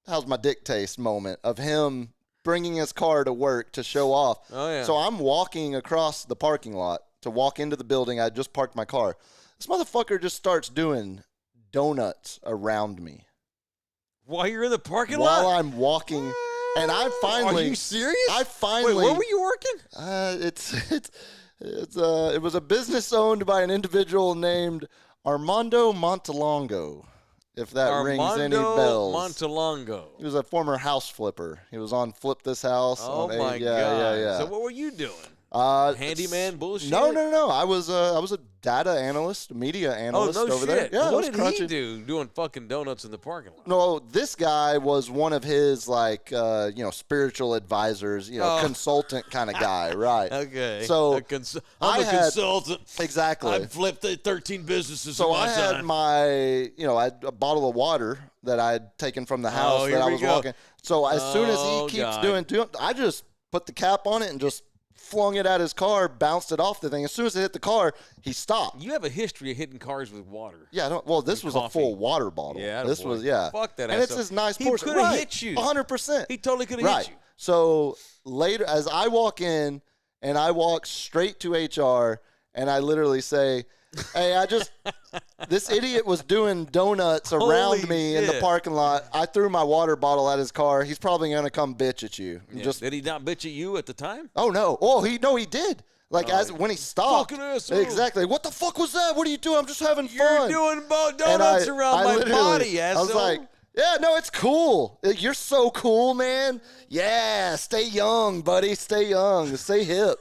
how's my dick taste moment of him bringing his car to work to show off. Oh, yeah. So I'm walking across the parking lot to walk into the building. I just parked my car. This motherfucker just starts doing donuts around me. While you're in the parking lot? While I'm walking. And I finally... Are you serious? Wait, where were you working? It was a business owned by an individual named Armando Montalongo. If that rings any bells. Montalongo. He was a former house flipper. He was on Flip This House. Oh, my God. Yeah. So what were you doing? Handyman bullshit? No. I was a data analyst, media analyst over there. Yeah, what did he do doing fucking donuts in the parking lot? No, this guy was one of his spiritual advisors, consultant kind of guy, right? Okay. So I'm a consultant. Exactly. I've flipped 13 businesses. So in my I had time. I had a bottle of water that I had taken from the house that I was walking. So as soon as he keeps doing, I just put the cap on it and just flung it at his car, bounced it off the thing. As soon as it hit the car, he stopped. You have a history of hitting cars with water. Yeah, this was a full water bottle. Yeah, this was Fuck that. And it's this nice Porsche. He could have hit you. 100%. He totally could have hit you. So later, as I walk in, and I walk straight to HR, and I literally say, "Hey, this idiot was doing donuts around me in the parking lot. I threw my water bottle at his car. He's probably going to come bitch at you." Yeah. Did he not bitch at you at the time? Oh, no. Oh, he did. When he stopped. Fucking asshole. Exactly. What the fuck was that? What are you doing? I'm just having You're fun. doing donuts around my body, asshole. I was like, yeah, no, it's cool. You're so cool, man. Yeah, stay young, buddy. Stay young. Stay hip.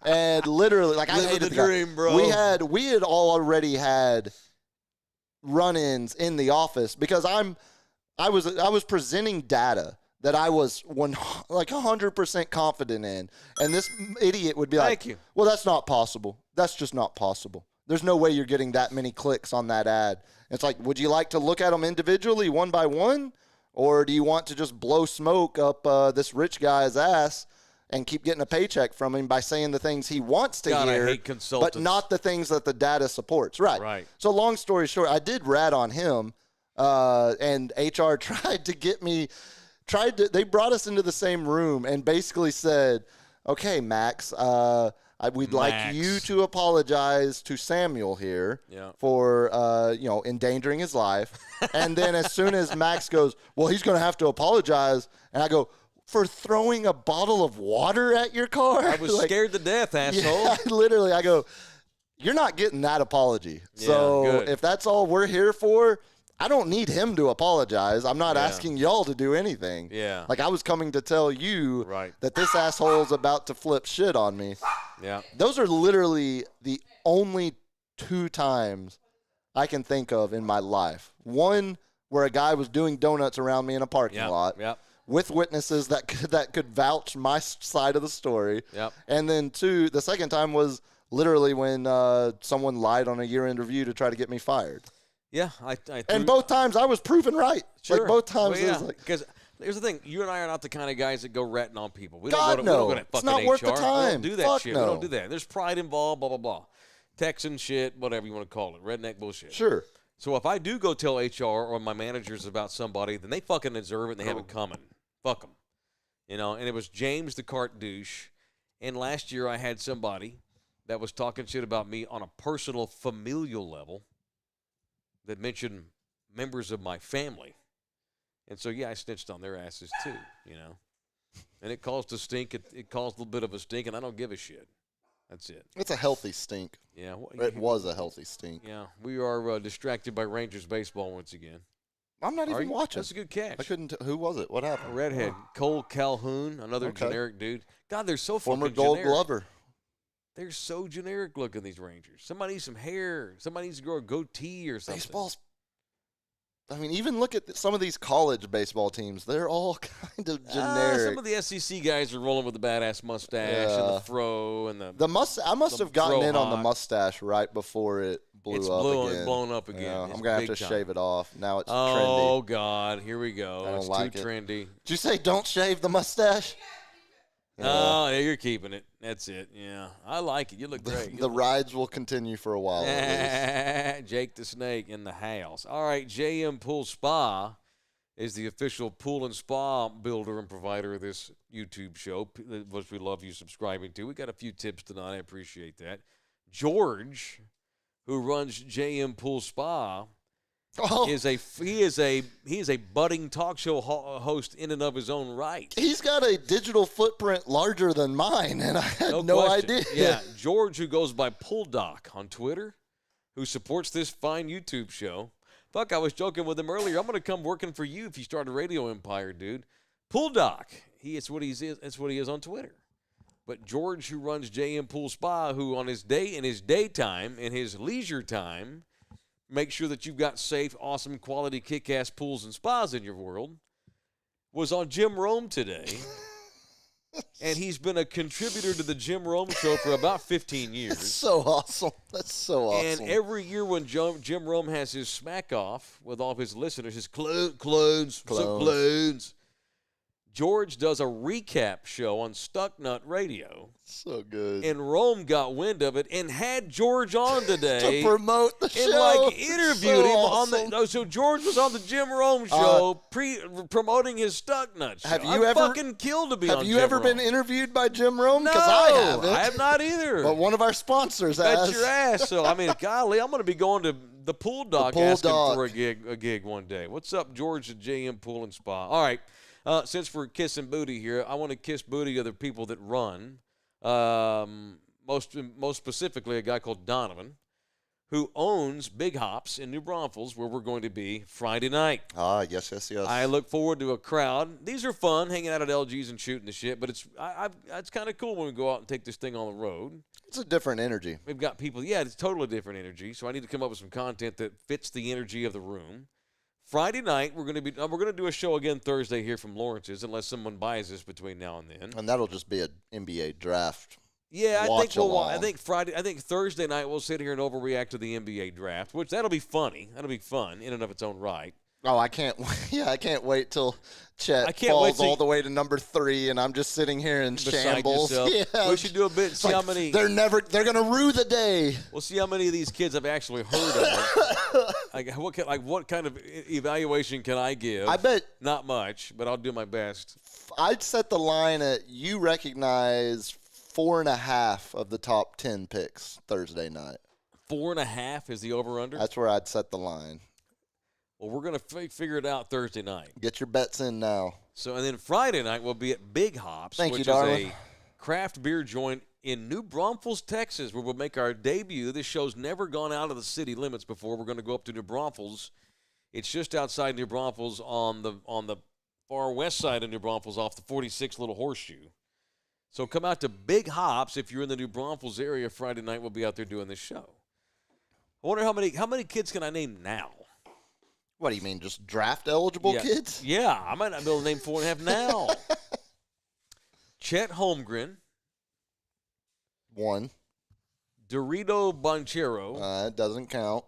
And literally, I hated the dream, bro. We had already had run-ins in the office because I was presenting data that I was 100% confident in, and this idiot would be like, "Thank you." Well, that's not possible. That's just not possible. There's no way you're getting that many clicks on that ad. It's like, would you like to look at them individually, one by one, or do you want to just blow smoke up this rich guy's ass and keep getting a paycheck from him by saying the things he wants to hear, I hate consultants. but not the things that the data supports? Right. So long story short, I did rat on him, and HR tried to get me they brought us into the same room and basically said, okay, Max, we'd like you to apologize to Samuel here for, endangering his life. And then as soon as Max goes, well, he's going to have to apologize. And I go, for throwing a bottle of water at your car? I was scared to death, asshole. Yeah, literally, I go, you're not getting that apology. Yeah, so good. If that's all we're here for, I don't need him to apologize. I'm not asking y'all to do anything. Yeah. Like, I was coming to tell you that this asshole's about to flip shit on me. Yeah. Those are literally the only 2 times I can think of in my life. One where a guy was doing donuts around me in a parking lot with witnesses that could vouch my side of the story. Yep. And then 2, the second time was literally when someone lied on a year-end review to try to get me fired. Yeah, and both times I was proven right. Sure. Like both times, well, it was like, because here's the thing: you and I are not the kind of guys that go ratting on people. We God, don't go to it's fucking not HR. worth the time. We don't do that Fuck shit. no. We don't do that. There's pride involved. Blah blah blah. Texan shit, whatever you want to call it, redneck bullshit. Sure. So if I do go tell HR or my managers about somebody, then they fucking deserve it and they have it coming. Fuck them. And it was James the cart douche. And last year I had somebody that was talking shit about me on a personal, familial level that mentioned members of my family. And so, I snitched on their asses too, And it caused a stink. It caused a little bit of a stink, and I don't give a shit. That's it. It's a healthy stink. Yeah. It was a healthy stink. Yeah. We are distracted by Rangers baseball once again. I'm not even watching. That's a good catch. I couldn't. Who was it? What happened? A redhead. Cole Calhoun, another generic dude. God, they're so Former fucking Gold generic. Glover. They're so generic looking, these Rangers. Somebody needs some hair. Somebody needs to grow a goatee or something. Baseball's. I mean, even look at some of these college baseball teams. They're all kind of generic. Some of the SEC guys are rolling with the badass mustache and the fro and I must have gotten in on the mustache right before it blew it's up again. It's blown up again. Yeah, I'm going to have to shave it off. Now it's trendy. Oh, God. Here we go. I don't it's like too trendy. Did you say don't shave the mustache? Oh, yeah, you're keeping it. That's it. Yeah. I like it. You look great. The rides will continue for a while at least. Jake the Snake in the house. All right, JM Pool Spa is the official pool and spa builder and provider of this YouTube show, which we love you subscribing to. We got a few tips tonight. I appreciate that. George, who runs JM Pool Spa, he is a budding talk show host in and of his own right. He's got a digital footprint larger than mine, and I had no idea. Yeah, George, who goes by Pool Doc on Twitter, who supports this fine YouTube show. Fuck, I was joking with him earlier. I'm going to come working for you if you start a radio empire, dude. Pool Doc, that's what he is on Twitter. But George, who runs JM Pool Spa, who in his daytime, in his leisure time, make sure that you've got safe, awesome, quality, kick-ass pools and spas in your world, was on Jim Rome today. And he's been a contributor to the Jim Rome show for about 15 years. That's so awesome. That's so awesome. And every year when Jim Rome has his smack off with all of his listeners, his clones, George does a recap show on Stucknut Radio. So good. And Rome got wind of it and had George on today to promote the and show. Interviewed him awesome. on the. So George was on the Jim Rome show, promoting his Stucknut show. I'm fucking killed to be on Jim Rome. Have you ever been interviewed by Jim Rome? No, I haven't. I have not either. But one of our sponsors has. Bet your ass. So I mean, golly, I'm going to be going to the Pool Doc asking for a gig one day. What's up, George at JM Pool and Spa? All right. Since we're kissing booty here, I want to kiss booty of the people that run. Most specifically, a guy called Donovan, who owns Big Hops in New Braunfels, where we're going to be Friday night. Yes. I look forward to a crowd. These are fun, hanging out at LG's and shooting the shit, but it's kind of cool when we go out and take this thing on the road. It's a different energy. We've got people, it's totally different energy, so I need to come up with some content that fits the energy of the room. Friday night, we're going to do a show again Thursday here from Lawrence's, unless someone buys this between now and then. And that'll just be an NBA draft. Yeah, I think Thursday night we'll sit here and overreact to the NBA draft, which that'll be funny. That'll be fun in and of its own right. Oh, I can't. Yeah, I can't wait till Chet I can't wait falls till all the way to number 3, and I'm just sitting here in beside shambles. yourself. Yeah, We should do a bit. See how many. They're gonna rue the day. We'll see how many of these kids I've actually heard of. What kind of evaluation can I give? I bet Not much, but I'll do my best. I'd set the line at you recognize 4.5 of the top 10 picks Thursday night. 4.5 is the over/under. That's where I'd set the line. Well, we're gonna figure it out Thursday night. Get your bets in now. So, and then Friday night we'll be at Big Hops, Thank which you, is darling. a craft beer joint in New Braunfels, Texas, where we'll make our debut. This show's never gone out of the city limits before. We're going to go up to New Braunfels. It's just outside New Braunfels on the far west side of New Braunfels, off the 46 Little Horseshoe. So come out to Big Hops if you're in the New Braunfels area. Friday night we'll be out there doing this show. I wonder how many kids can I name now? What do you mean, just draft eligible kids? Yeah, I might not be able to name 4.5 now. Chet Holmgren. 1. Dorito Bonchero. It doesn't count.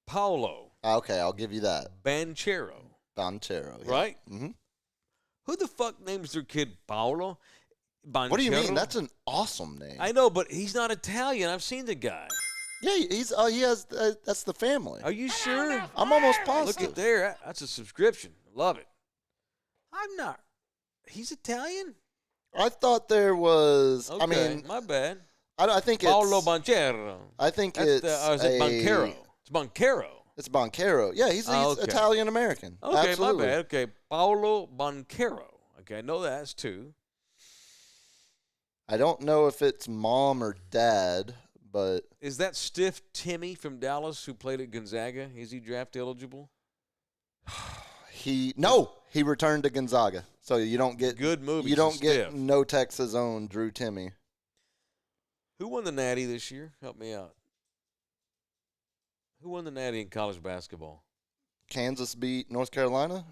Paulo Okay, I'll give you that. Banchero. Bonchero. Yeah. Right? Mm-hmm. Who the fuck names their kid Paulo Banchero? What do you mean? That's an awesome name. I know, but he's not Italian. I've seen the guy. Yeah, he has. That's the family. Are you sure? I'm almost positive. Look at there. That's a subscription. Love it. I'm not. He's Italian? I thought there was. Okay, I mean, my bad. I think Paulo it's. Banchero. I think That's it's. or is it Banchero? It's Banchero. It's Bonchero. Yeah, he's Okay. Italian American. Okay, Absolutely. my bad. Okay, Paulo Banchero. Okay, I know that's 2. I don't know if it's mom or dad, but Is that stiff Timmy from Dallas who played at Gonzaga? Is he draft eligible? he returned to Gonzaga, so you don't get Good movie. You don't Stiff. get no Texas own Drew Timmy. Who won the Natty this year? Help me out. Who won the Natty in college basketball? Kansas beat North Carolina.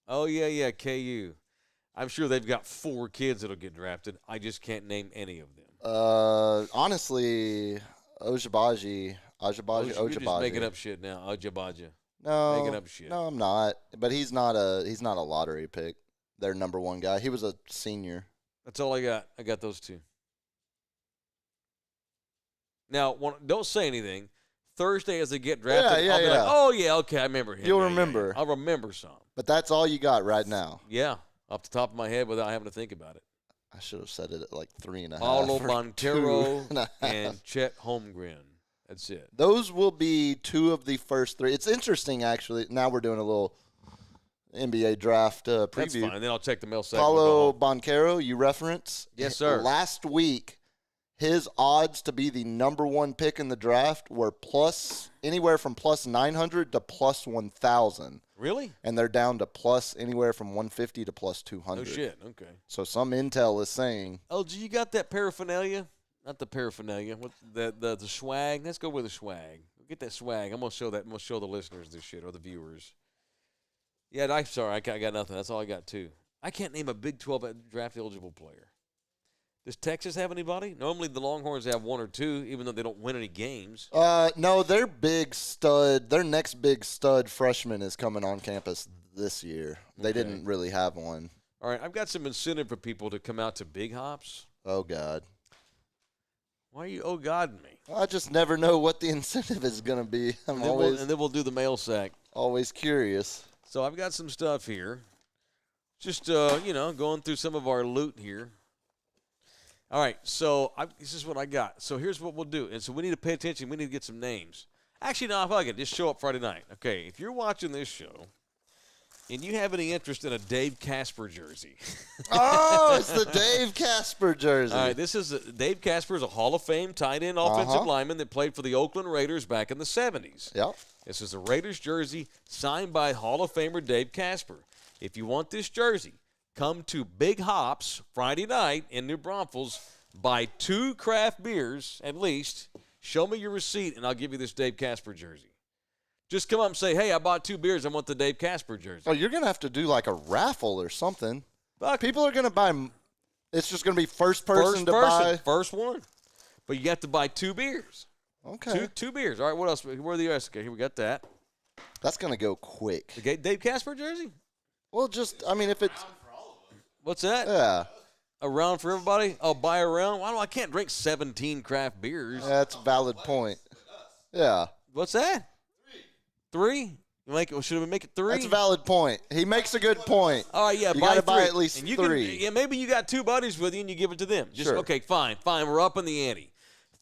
Oh, yeah, KU. I'm sure they've got 4 kids that'll get drafted. I just can't name any of them. Honestly, Ojabaji. You're just making up shit now. Ojabaja. No, making up shit. No, I'm not. But he's not a lottery pick. Their number 1 guy. He was a senior. That's all I got. I got those 2. Now, don't say anything. Thursday as they get drafted, I'll be like, oh, yeah, okay, I remember him. You'll Yeah, remember. yeah. I'll remember some. But that's all you got right now. Yeah, off the top of my head without having to think about it. I should have said it at like 3.5. Paulo or Banchero 2.5. and Chet Holmgren. That's it. Those will be 2 of the first 3. It's interesting, actually. Now we're doing a little NBA draft preview. That's fine. Then I'll check the mail segment. Paulo Banchero, you reference. Yes, sir. Last week, his odds to be the number 1 pick in the draft were anywhere from plus 900 to plus 1,000. Really? And they're down to plus anywhere from 150 to plus 200. No shit. Okay. So some intel is saying. LG, you got that paraphernalia? Not the paraphernalia. What the swag? Let's go with the swag. Get that swag. I'm gonna show that. I'm gonna show the listeners this shit or the viewers. Yeah, I'm sorry. I got nothing. That's all I got too. I can't name a Big 12 draft eligible player. Does Texas have anybody? Normally the Longhorns have 1 or 2, even though they don't win any games. No, their next big stud freshman is coming on campus this year. They didn't really have one. All right, I've got some incentive for people to come out to Big Hops. Oh, God. Why are you oh God me? I just never know what the incentive is going to be. And then we'll do the mail sack. Always curious. So I've got some stuff here. Just, going through some of our loot here. All right, so this is what I got. So here's what we'll do. And so we need to pay attention. We need to get some names. Actually, no, if I can just show up Friday night. Okay, if you're watching this show and you have any interest in a Dave Casper jersey. Oh, it's the Dave Casper jersey. All right, Dave Casper is a Hall of Fame tight end offensive lineman that played for the Oakland Raiders back in the 70s. Yep. This is a Raiders jersey signed by Hall of Famer Dave Casper. If you want this jersey, come to Big Hops Friday night in New Braunfels. Buy 2 craft beers at least. Show me your receipt, and I'll give you this Dave Casper jersey. Just come up and say, hey, I bought 2 beers. I want the Dave Casper jersey. Oh, you're going to have to do like a raffle or something. Fuck. People are going to buy – it's just going to be first person to buy. First one. But you have to buy 2 beers. Okay. Two beers. All right, what else? Where are the rest? Okay, here we got that. That's going to go quick. The Dave Casper jersey? Well, if it's... What's that? Yeah. A round for everybody? Oh, buy a round? I can't drink 17 craft beers. That's a valid point. Yeah. What's that? 3? Should we make it 3? That's a valid point. He makes a good point. All right, yeah, you got to buy at least 3. Maybe you got 2 buddies with you and you give it to them. Sure. Okay, fine. We're up in the ante.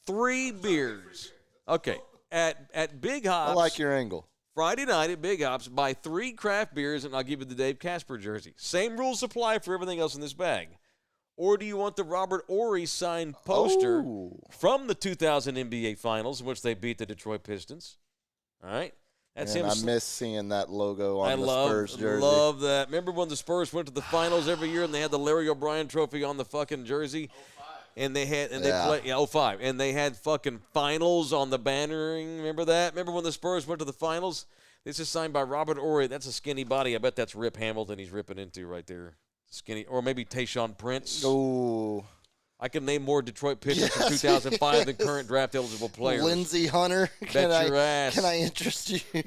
3 beers. Okay, at Big Hops. I like your angle. Friday night at Big Hops, buy 3 craft beers and I'll give you the Dave Casper jersey. Same rules apply for everything else in this bag. Or do you want the Robert Horry signed poster from the 2000 NBA Finals in which they beat the Detroit Pistons? All right. That's him. I miss seeing that logo on the Spurs jersey. I love that. Remember when the Spurs went to the finals every year and they had the Larry O'Brien trophy on the fucking jersey? And they had, they played, 05. And they had fucking finals on the bannering. Remember that? Remember when the Spurs went to the finals? This is signed by Robert Horry. That's a skinny body. I bet that's Rip Hamilton he's ripping into right there. Skinny. Or maybe Tayshaun Prince. Oh. I can name more Detroit pitchers from 2005 than current draft eligible players. Lindsey Hunter. Bet your ass. Can I interest you? Ben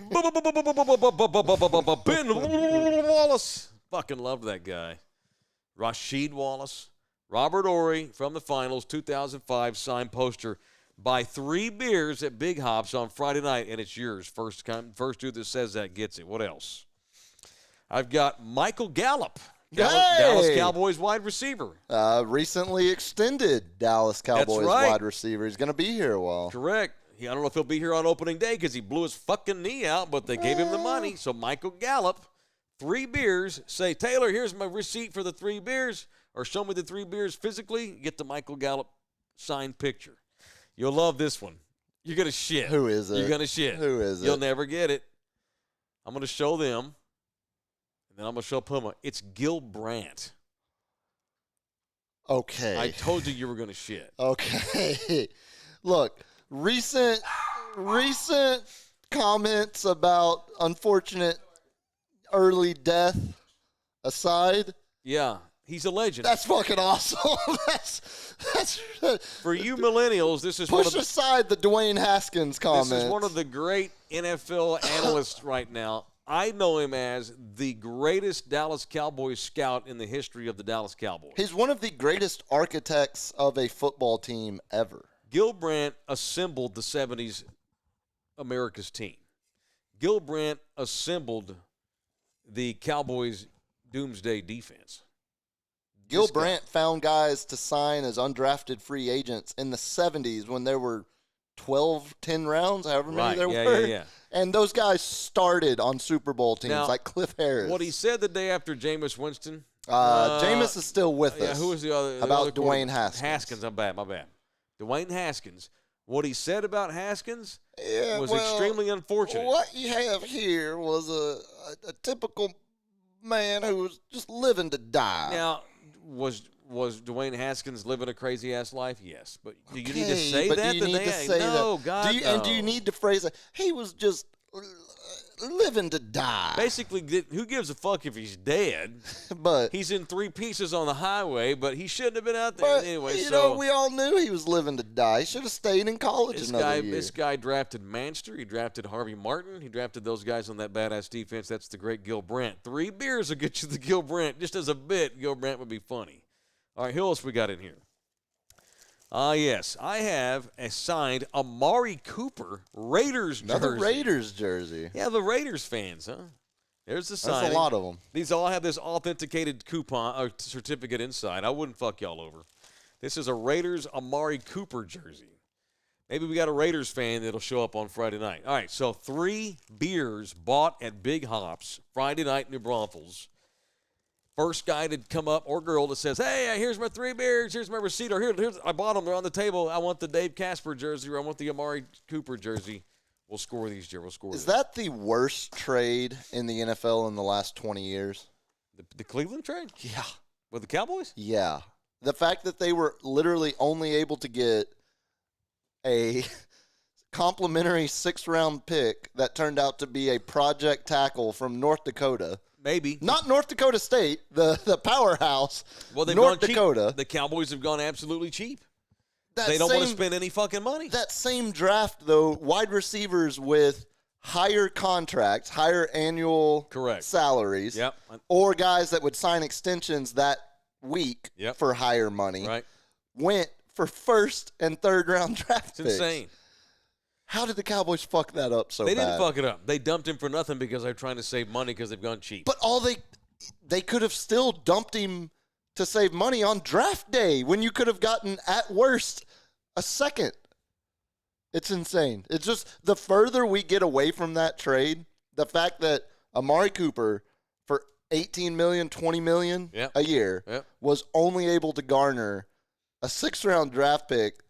Wallace. Fucking loved that guy. Rasheed Wallace. Robert Horry from the finals, 2005, signed poster. Buy 3 beers at Big Hops on Friday night, and it's yours. First dude that says that gets it. What else? I've got Michael Gallup, Dallas Cowboys wide receiver. Recently extended Dallas Cowboys wide receiver. He's going to be here a while. Correct. I don't know if he'll be here on opening day because he blew his fucking knee out, but they gave him the money. So Michael Gallup, 3 beers. Say, Taylor, here's my receipt for the 3 beers. Or show me the 3 beers physically, get the Michael Gallup signed picture. You'll love this one. You're going to shit. Who is it? You're going to shit. Who is it? You'll never get it. I'm going to show them, and then I'm going to show Puma. It's Gil Brandt. Okay. I told you were going to shit. Okay. Look, recent comments about unfortunate early death aside. Yeah. He's a legend. That's fucking awesome. that's for you millennials. This is push aside the Dwayne Haskins comment. This is one of the great NFL analysts right now. I know him as the greatest Dallas Cowboys scout in the history of the Dallas Cowboys. He's one of the greatest architects of a football team ever. Gil Brandt assembled the 70s America's team. Gil Brandt assembled the Cowboys' doomsday defense. Gil Brandt found guys to sign as undrafted free agents in the 70s when there were 10 rounds, however many there were. Yeah. And those guys started on Super Bowl teams like Cliff Harris. What he said the day after Jameis Winston. Jameis is still with us. Who was the other? About Dwayne Haskins. Haskins, my bad. Dwayne Haskins. What he said about Haskins was extremely unfortunate. What you have here was a typical man who was just living to die. Now, was Dwayne Haskins living a crazy ass life? Yes, but do you need to say that? Do you need to say that? God, no. And do you need to phrase it? He was just living to die. Basically, who gives a fuck if he's dead? But he's in 3 pieces on the highway, but he shouldn't have been out there anyway. You know, we all knew he was living to die. He should have stayed in college another year. This guy drafted Manster. He drafted Harvey Martin. He drafted those guys on that badass defense. That's the great Gil Brandt. 3 beers will get you the Gil Brandt. Just as a bit, Gil Brandt would be funny. All right, who else we got in here? Yes, I have signed Amari Cooper, Raiders jersey. Another Raiders jersey. Yeah, the Raiders fans, huh? There's the signing. That's a lot of them. These all have this authenticated coupon or certificate inside. I wouldn't fuck y'all over. This is a Raiders Amari Cooper jersey. Maybe we got a Raiders fan that'll show up on Friday night. All right, so 3 beers bought at Big Hops Friday night in New Braunfels. First guy to come up or girl that says, hey, here's my 3 beers, here's my receipt, or here's I bought them, they're on the table. I want the Dave Casper jersey or I want the Amari Cooper jersey. We'll score these, Jerry. We'll score Is that the worst trade in the NFL in the last 20 years? The Cleveland trade? Yeah. With the Cowboys? Yeah. The fact that they were literally only able to get a complimentary 6th-round pick that turned out to be a project tackle from North Dakota. Maybe. Not North Dakota State, the powerhouse. Well, they've North gone cheap. Dakota. The Cowboys have gone absolutely cheap. They don't want to spend any fucking money. That same draft, though, wide receivers with higher contracts, higher annual salaries, or guys that would sign extensions that week for higher money, went for first and third round draft picks. It's insane. How did the Cowboys fuck that up so bad? They didn't fuck it up. They dumped him for nothing because they're trying to save money because they've gone cheap. But they could have still dumped him to save money on draft day when you could have gotten, at worst, a second. It's insane. It's just the further we get away from that trade, the fact that Amari Cooper for $18 million, $20 million a year was only able to garner a 6th-round draft pick,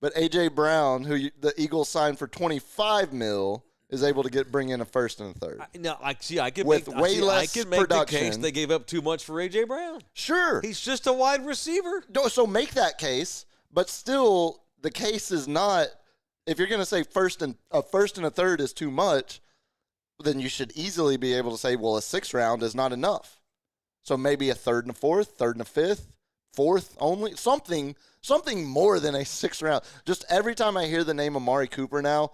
but A.J. Brown, who the Eagles signed for $25 million, is able to bring in a first and a third. I could make the case they gave up too much for A.J. Brown. Sure. He's just a wide receiver. No, so make that case, but still the case is not, if you're going to say first and a third is too much, then you should easily be able to say, well, a 6th round is not enough. So maybe a 3rd and a 4th, 3rd and a 5th, 4th only, something more than a 6th round. Just every time I hear the name Amari Cooper now,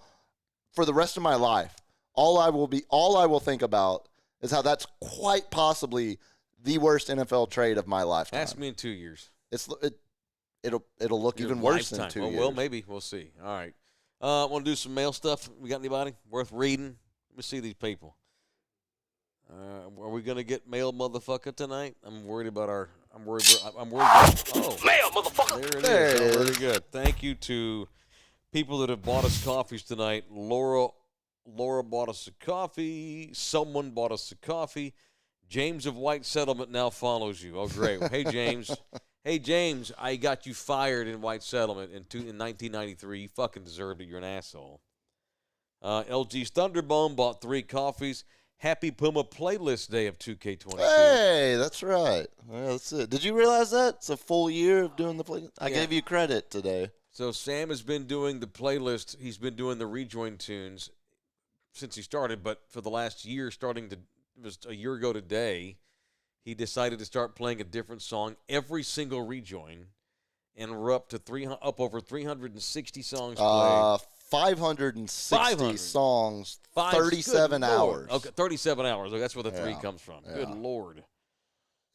for the rest of my life, all I will think about is how that's quite possibly the worst NFL trade of my lifetime. Ask me in 2 years. It'll look even worse in 2 years. Well, maybe. We'll see. All right. Want to do some mail stuff? We got anybody worth reading? Let me see these people. Are we going to get mail, motherfucker, tonight? I'm worried about oh. Mail, motherfucker. There it is. Very good. Thank you to people that have bought us coffees tonight. Laura bought us a coffee. Someone bought us a coffee. James of White Settlement now follows you. Oh, great. Hey, James. Hey, James, I got you fired in White Settlement in 1993. You fucking deserved it. You're an asshole. LG's Thunderbolt bought 3 coffees. Happy Puma playlist day of 2K22. Hey, that's right. Well, that's it. Did you realize that? It's a full year of doing the playlist. I gave you credit today. So Sam has been doing the playlist. He's been doing the rejoin tunes since he started, but for the last year, it was a year ago today, he decided to start playing a different song every single rejoin, and we're up to over 360 songs played. 560 songs, 37 hours. Okay, 37 hours. That's where the 3 comes from. Yeah. Good Lord.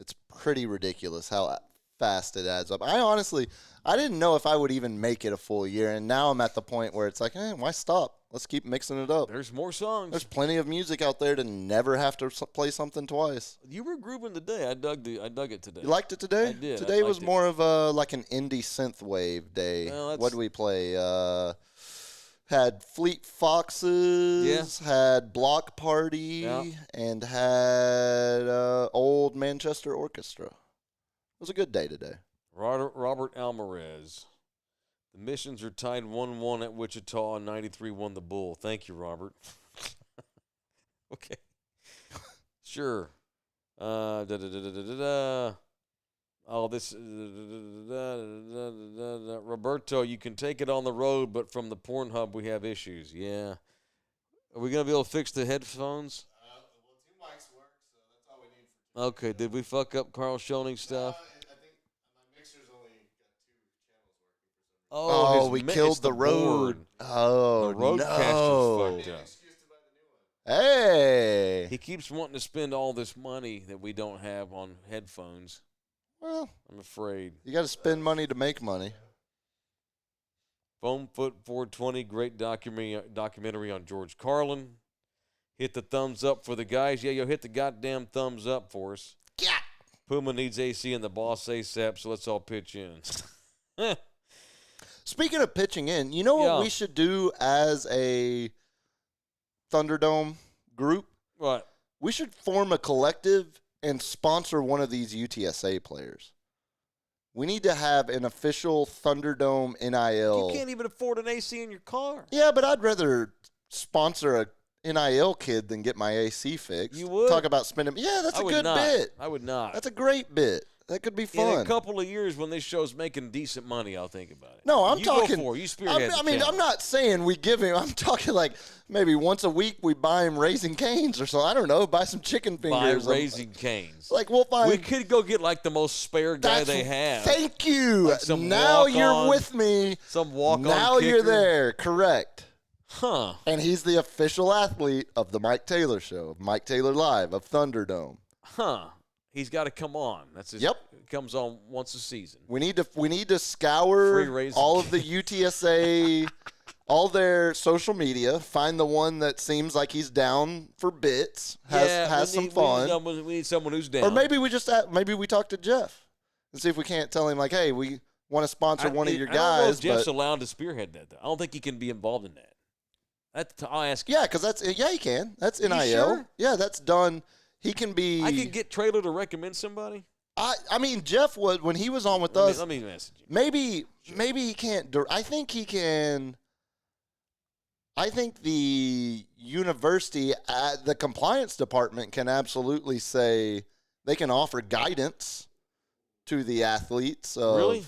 It's pretty ridiculous how fast it adds up. I didn't know if I would even make it a full year, and now I'm at the point where it's like, why stop? Let's keep mixing it up. There's more songs. There's plenty of music out there to never have to play something twice. You were grooving today. I dug it today. You liked it today? I did. Today was more of like an indie synthwave day. Well, what did we play? Had Fleet Foxes, had Block Party, and had Old Manchester Orchestra. It was a good day today. Robert Alvarez. The Missions are tied 1-1 at Wichita, and 93 won the Bull. Thank you, Robert. Okay. Sure. Oh, this Roberto, you can take it on the road, but from the Pornhub we have issues. Yeah. Are we going to be able to fix the headphones? Well, 2 mics work, so that's all we need for 2. Okay, did we fuck up Carl Schoening's stuff? I think my mixer's only got 2 channels working for some reason. Oh, we killed the Rode. Oh, the Rodecaster's fucked up. Hey. He keeps wanting to spend all this money that we don't have on headphones. Well, I'm afraid. You got to spend money to make money. Foamfoot 420, great documentary on George Carlin. Hit the thumbs up for the guys. Yeah, hit the goddamn thumbs up for us. Yeah. Puma needs AC and the boss ASAP, so let's all pitch in. Speaking of pitching in, you know what we should do as a Thunderdome group? What? We should form a collective and sponsor one of these UTSA players. We need to have an official Thunderdome NIL. You can't even afford an AC in your car. Yeah, but I'd rather sponsor a NIL kid than get my AC fixed. You would? Talk about spending. Yeah, that's a good bit. I would not. That's a great bit. That could be fun. In a couple of years, when this show's making decent money, I'll think about it. No, I'm talking. Go for it. You spearhead I mean, I'm not saying we give him. I'm talking like maybe once a week we buy him Raising Cane's or something. I don't know. Buy some chicken fingers. Buy Raising Cane's. Like we'll find. We could go get like the most spare guy they have. Thank you. Like now you're with me. Some walk-on Now kicker. you're there. Correct. Huh. And he's the official athlete of the Mike Taylor Show, of Mike Taylor Live, of Thunderdome. Huh. He's got to come on. That's his, Yep. It comes on once a season. We need to scour Free-raising all of the UTSA, all their social media, find the one that seems like he's down for bits, has some fun. We need someone who's down. Or maybe we talk to Jeff and see if we can't tell him, like, hey, we want to sponsor one of your guys. I don't know if Jeff's but allowed to spearhead that, though. I don't think he can be involved in that. I'll ask him. yeah, because he can. That's NIL. sure? Yeah, that's done. He can be. I could get Traylor to recommend somebody. I mean, Jeff would when he was on with us. Let me message you. Maybe he can't. I think he can. I think the university, the compliance department can absolutely say they can offer guidance to the athletes of Really?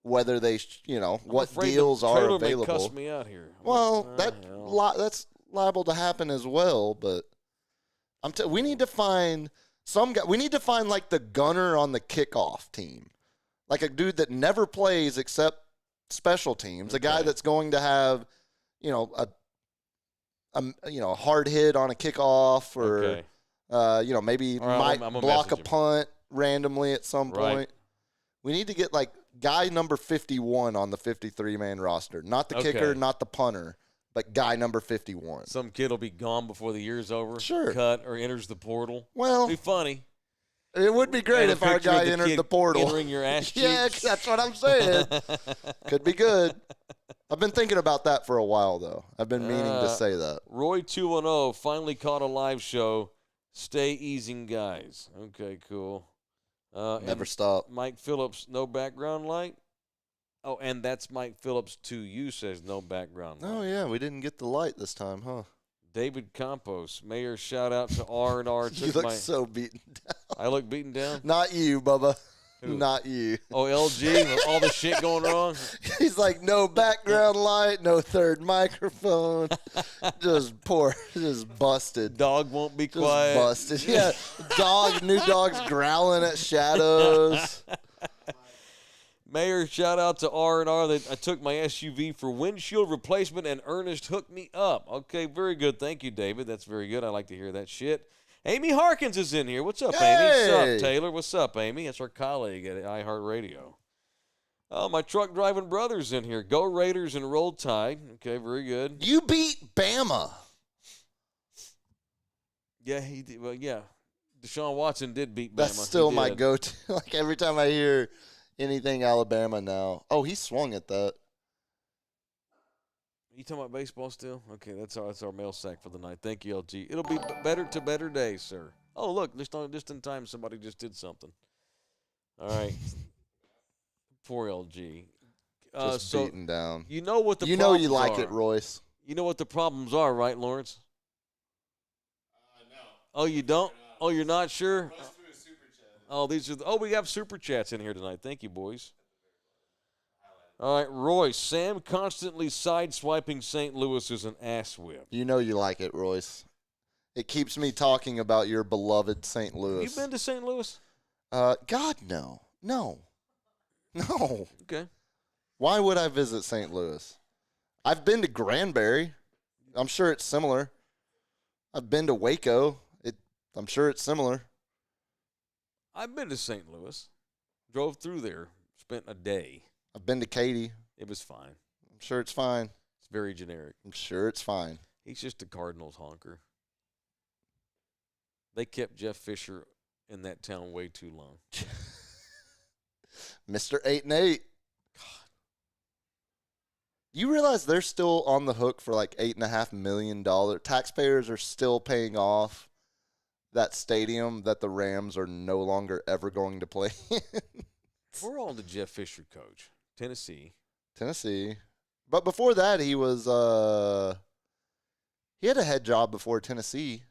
whether they, I'm what afraid deals the are Traylor may available. cuss me out here. Well, hell. that's liable to happen as well. But we need to find some guy. We need to find like the gunner on the kickoff team, like a dude that never plays except special teams. A guy Okay. that's going to have, a hard hit on a kickoff, or Okay. maybe All right, might I'm gonna block a message him. punt randomly at some Right. point. We need to get like guy number 51 on the 53-man roster, not the kicker, Okay. not the punter, but guy number 51. Some kid will be gone before the year's over. Sure. Cut or enters the portal. Well, Be funny. it would be great And a if our picture of guy the entered kid the portal. entering your ass Yeah, cheeks. that's what I'm saying. Could be good. I've been thinking about that for a while, though. I've been meaning to say that. Roy 210 finally caught a live show. Stay easing, guys. Okay, cool. Never and stop. Mike Phillips, no background light. Oh, and that's Mike Phillips to you, says no background light. Oh, yeah, we didn't get the light this time, huh? David Campos, Mayor, shout out to R&R. You look so beaten down. I look beaten down? Not you, Bubba. Who? Not you. Oh, LG, all the shit going wrong? He's like, no background light, no third microphone. Just busted. Dog won't be Just quiet. busted. Yeah, new dog's growling at shadows. Mayor, shout out to R&R. I took my SUV for windshield replacement, and Ernest hooked me up. Okay, very good. Thank you, David. That's very good. I like to hear that shit. Amy Harkins is in here. What's up, Amy? What's Hey! up, Taylor? What's up, Amy? That's our colleague at iHeartRadio. Oh, my truck driving brother's in here. Go Raiders and Roll Tide. Okay, very good. You beat Bama. Yeah, he did. Well, yeah. Deshaun Watson did beat Bama. That's He still my did. go-to. Like every time I hear anything Alabama now. Oh, he swung at that. You talking about baseball still? Okay, that's our mail sack for the night. Thank you, LG. It'll be better to better days, sir. Oh, look, just in time, somebody just did something. All right. Poor LG. Just So beaten down. you know what the You know you problems like are. it, Royce. You know what the problems are, right, Lawrence? No. Oh, you don't? Oh, you're not sure? Let's do a super chat. Oh, we have super chats in here tonight. Thank you, boys. All right, Royce. Sam constantly sideswiping St. Louis is an ass whip. You know you like it, Royce. It keeps me talking about your beloved St. Louis. You been to St. Louis? God, no. No. Okay. Why would I visit St. Louis? I've been to Granbury. I'm sure it's similar. I've been to Waco. I'm sure it's similar. I've been to St. Louis. Drove through there. Spent a day. I've been to Katy. It was fine. I'm sure it's fine. It's very generic. I'm sure it's fine. He's just a Cardinals honker. They kept Jeff Fisher in that town way too long. Mr. 8-8. You realize they're still on the hook for like $8.5 million. Taxpayers are still paying off that stadium that the Rams are no longer ever going to play in. We're on the Jeff Fisher coach. Tennessee. Tennessee. But before that, he was he had a head job before Tennessee.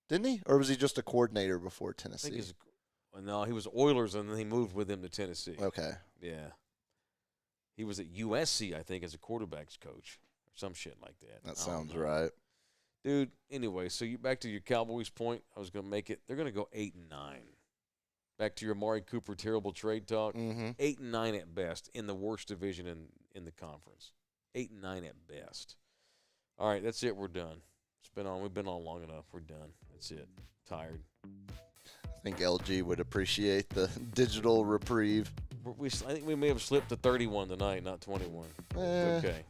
Didn't he? Or was he just a coordinator before I think Tennessee? no, he was Oilers, and then he moved with them to Tennessee. Okay. Yeah. He was at USC, I think, as a quarterback's coach or some shit like that. That I don't sounds know. right. Dude, anyway, so you back to your Cowboys point. I was going to make it. They're going to go 8-9. Back to your Amari Cooper terrible trade talk. Mm-hmm. 8-9 at best in the worst division in the conference. 8-9 at best. All right, that's it. We're done. We've been on long enough. We're done. That's it. Tired. I think LG would appreciate the digital reprieve. I think we may have slipped to 31 tonight, not 21. Okay.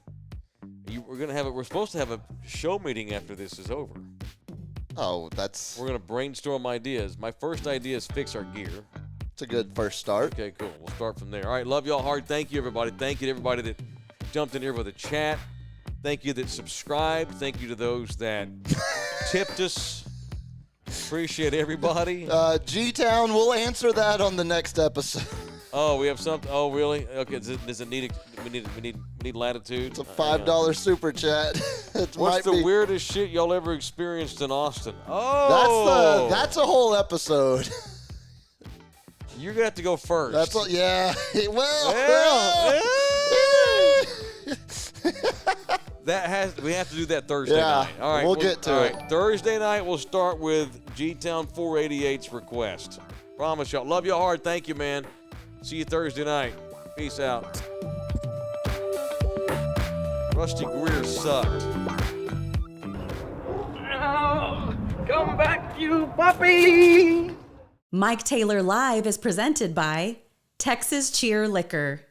We're supposed to have a show meeting after this is over. Oh, We're gonna brainstorm ideas. My first idea is fix our gear. it's a good first start. Okay, cool. We'll start from there. All right, love y'all hard. Thank you, everybody. Thank you to everybody that jumped in here with a chat. Thank you that subscribed. Thank you to those that tipped us. Appreciate everybody. G-Town, we'll answer that on the next episode. Oh, we have something. Oh, really? Okay. Does it need? We need latitude. It's a $5 super chat. What's the weirdest shit y'all ever experienced in Austin? Oh, That's a whole episode. You're gonna have to go first. Yeah. We have to do that Thursday Yeah, night. All right, we'll get to it. Thursday night we'll start with G-Town 488's request. Promise y'all. Love y'all hard. Thank you, man. See you Thursday night. Peace out. Rusty Greer sucked. Oh, come back, you puppy! Mike Taylor Live is presented by Texas Cheer Liquor.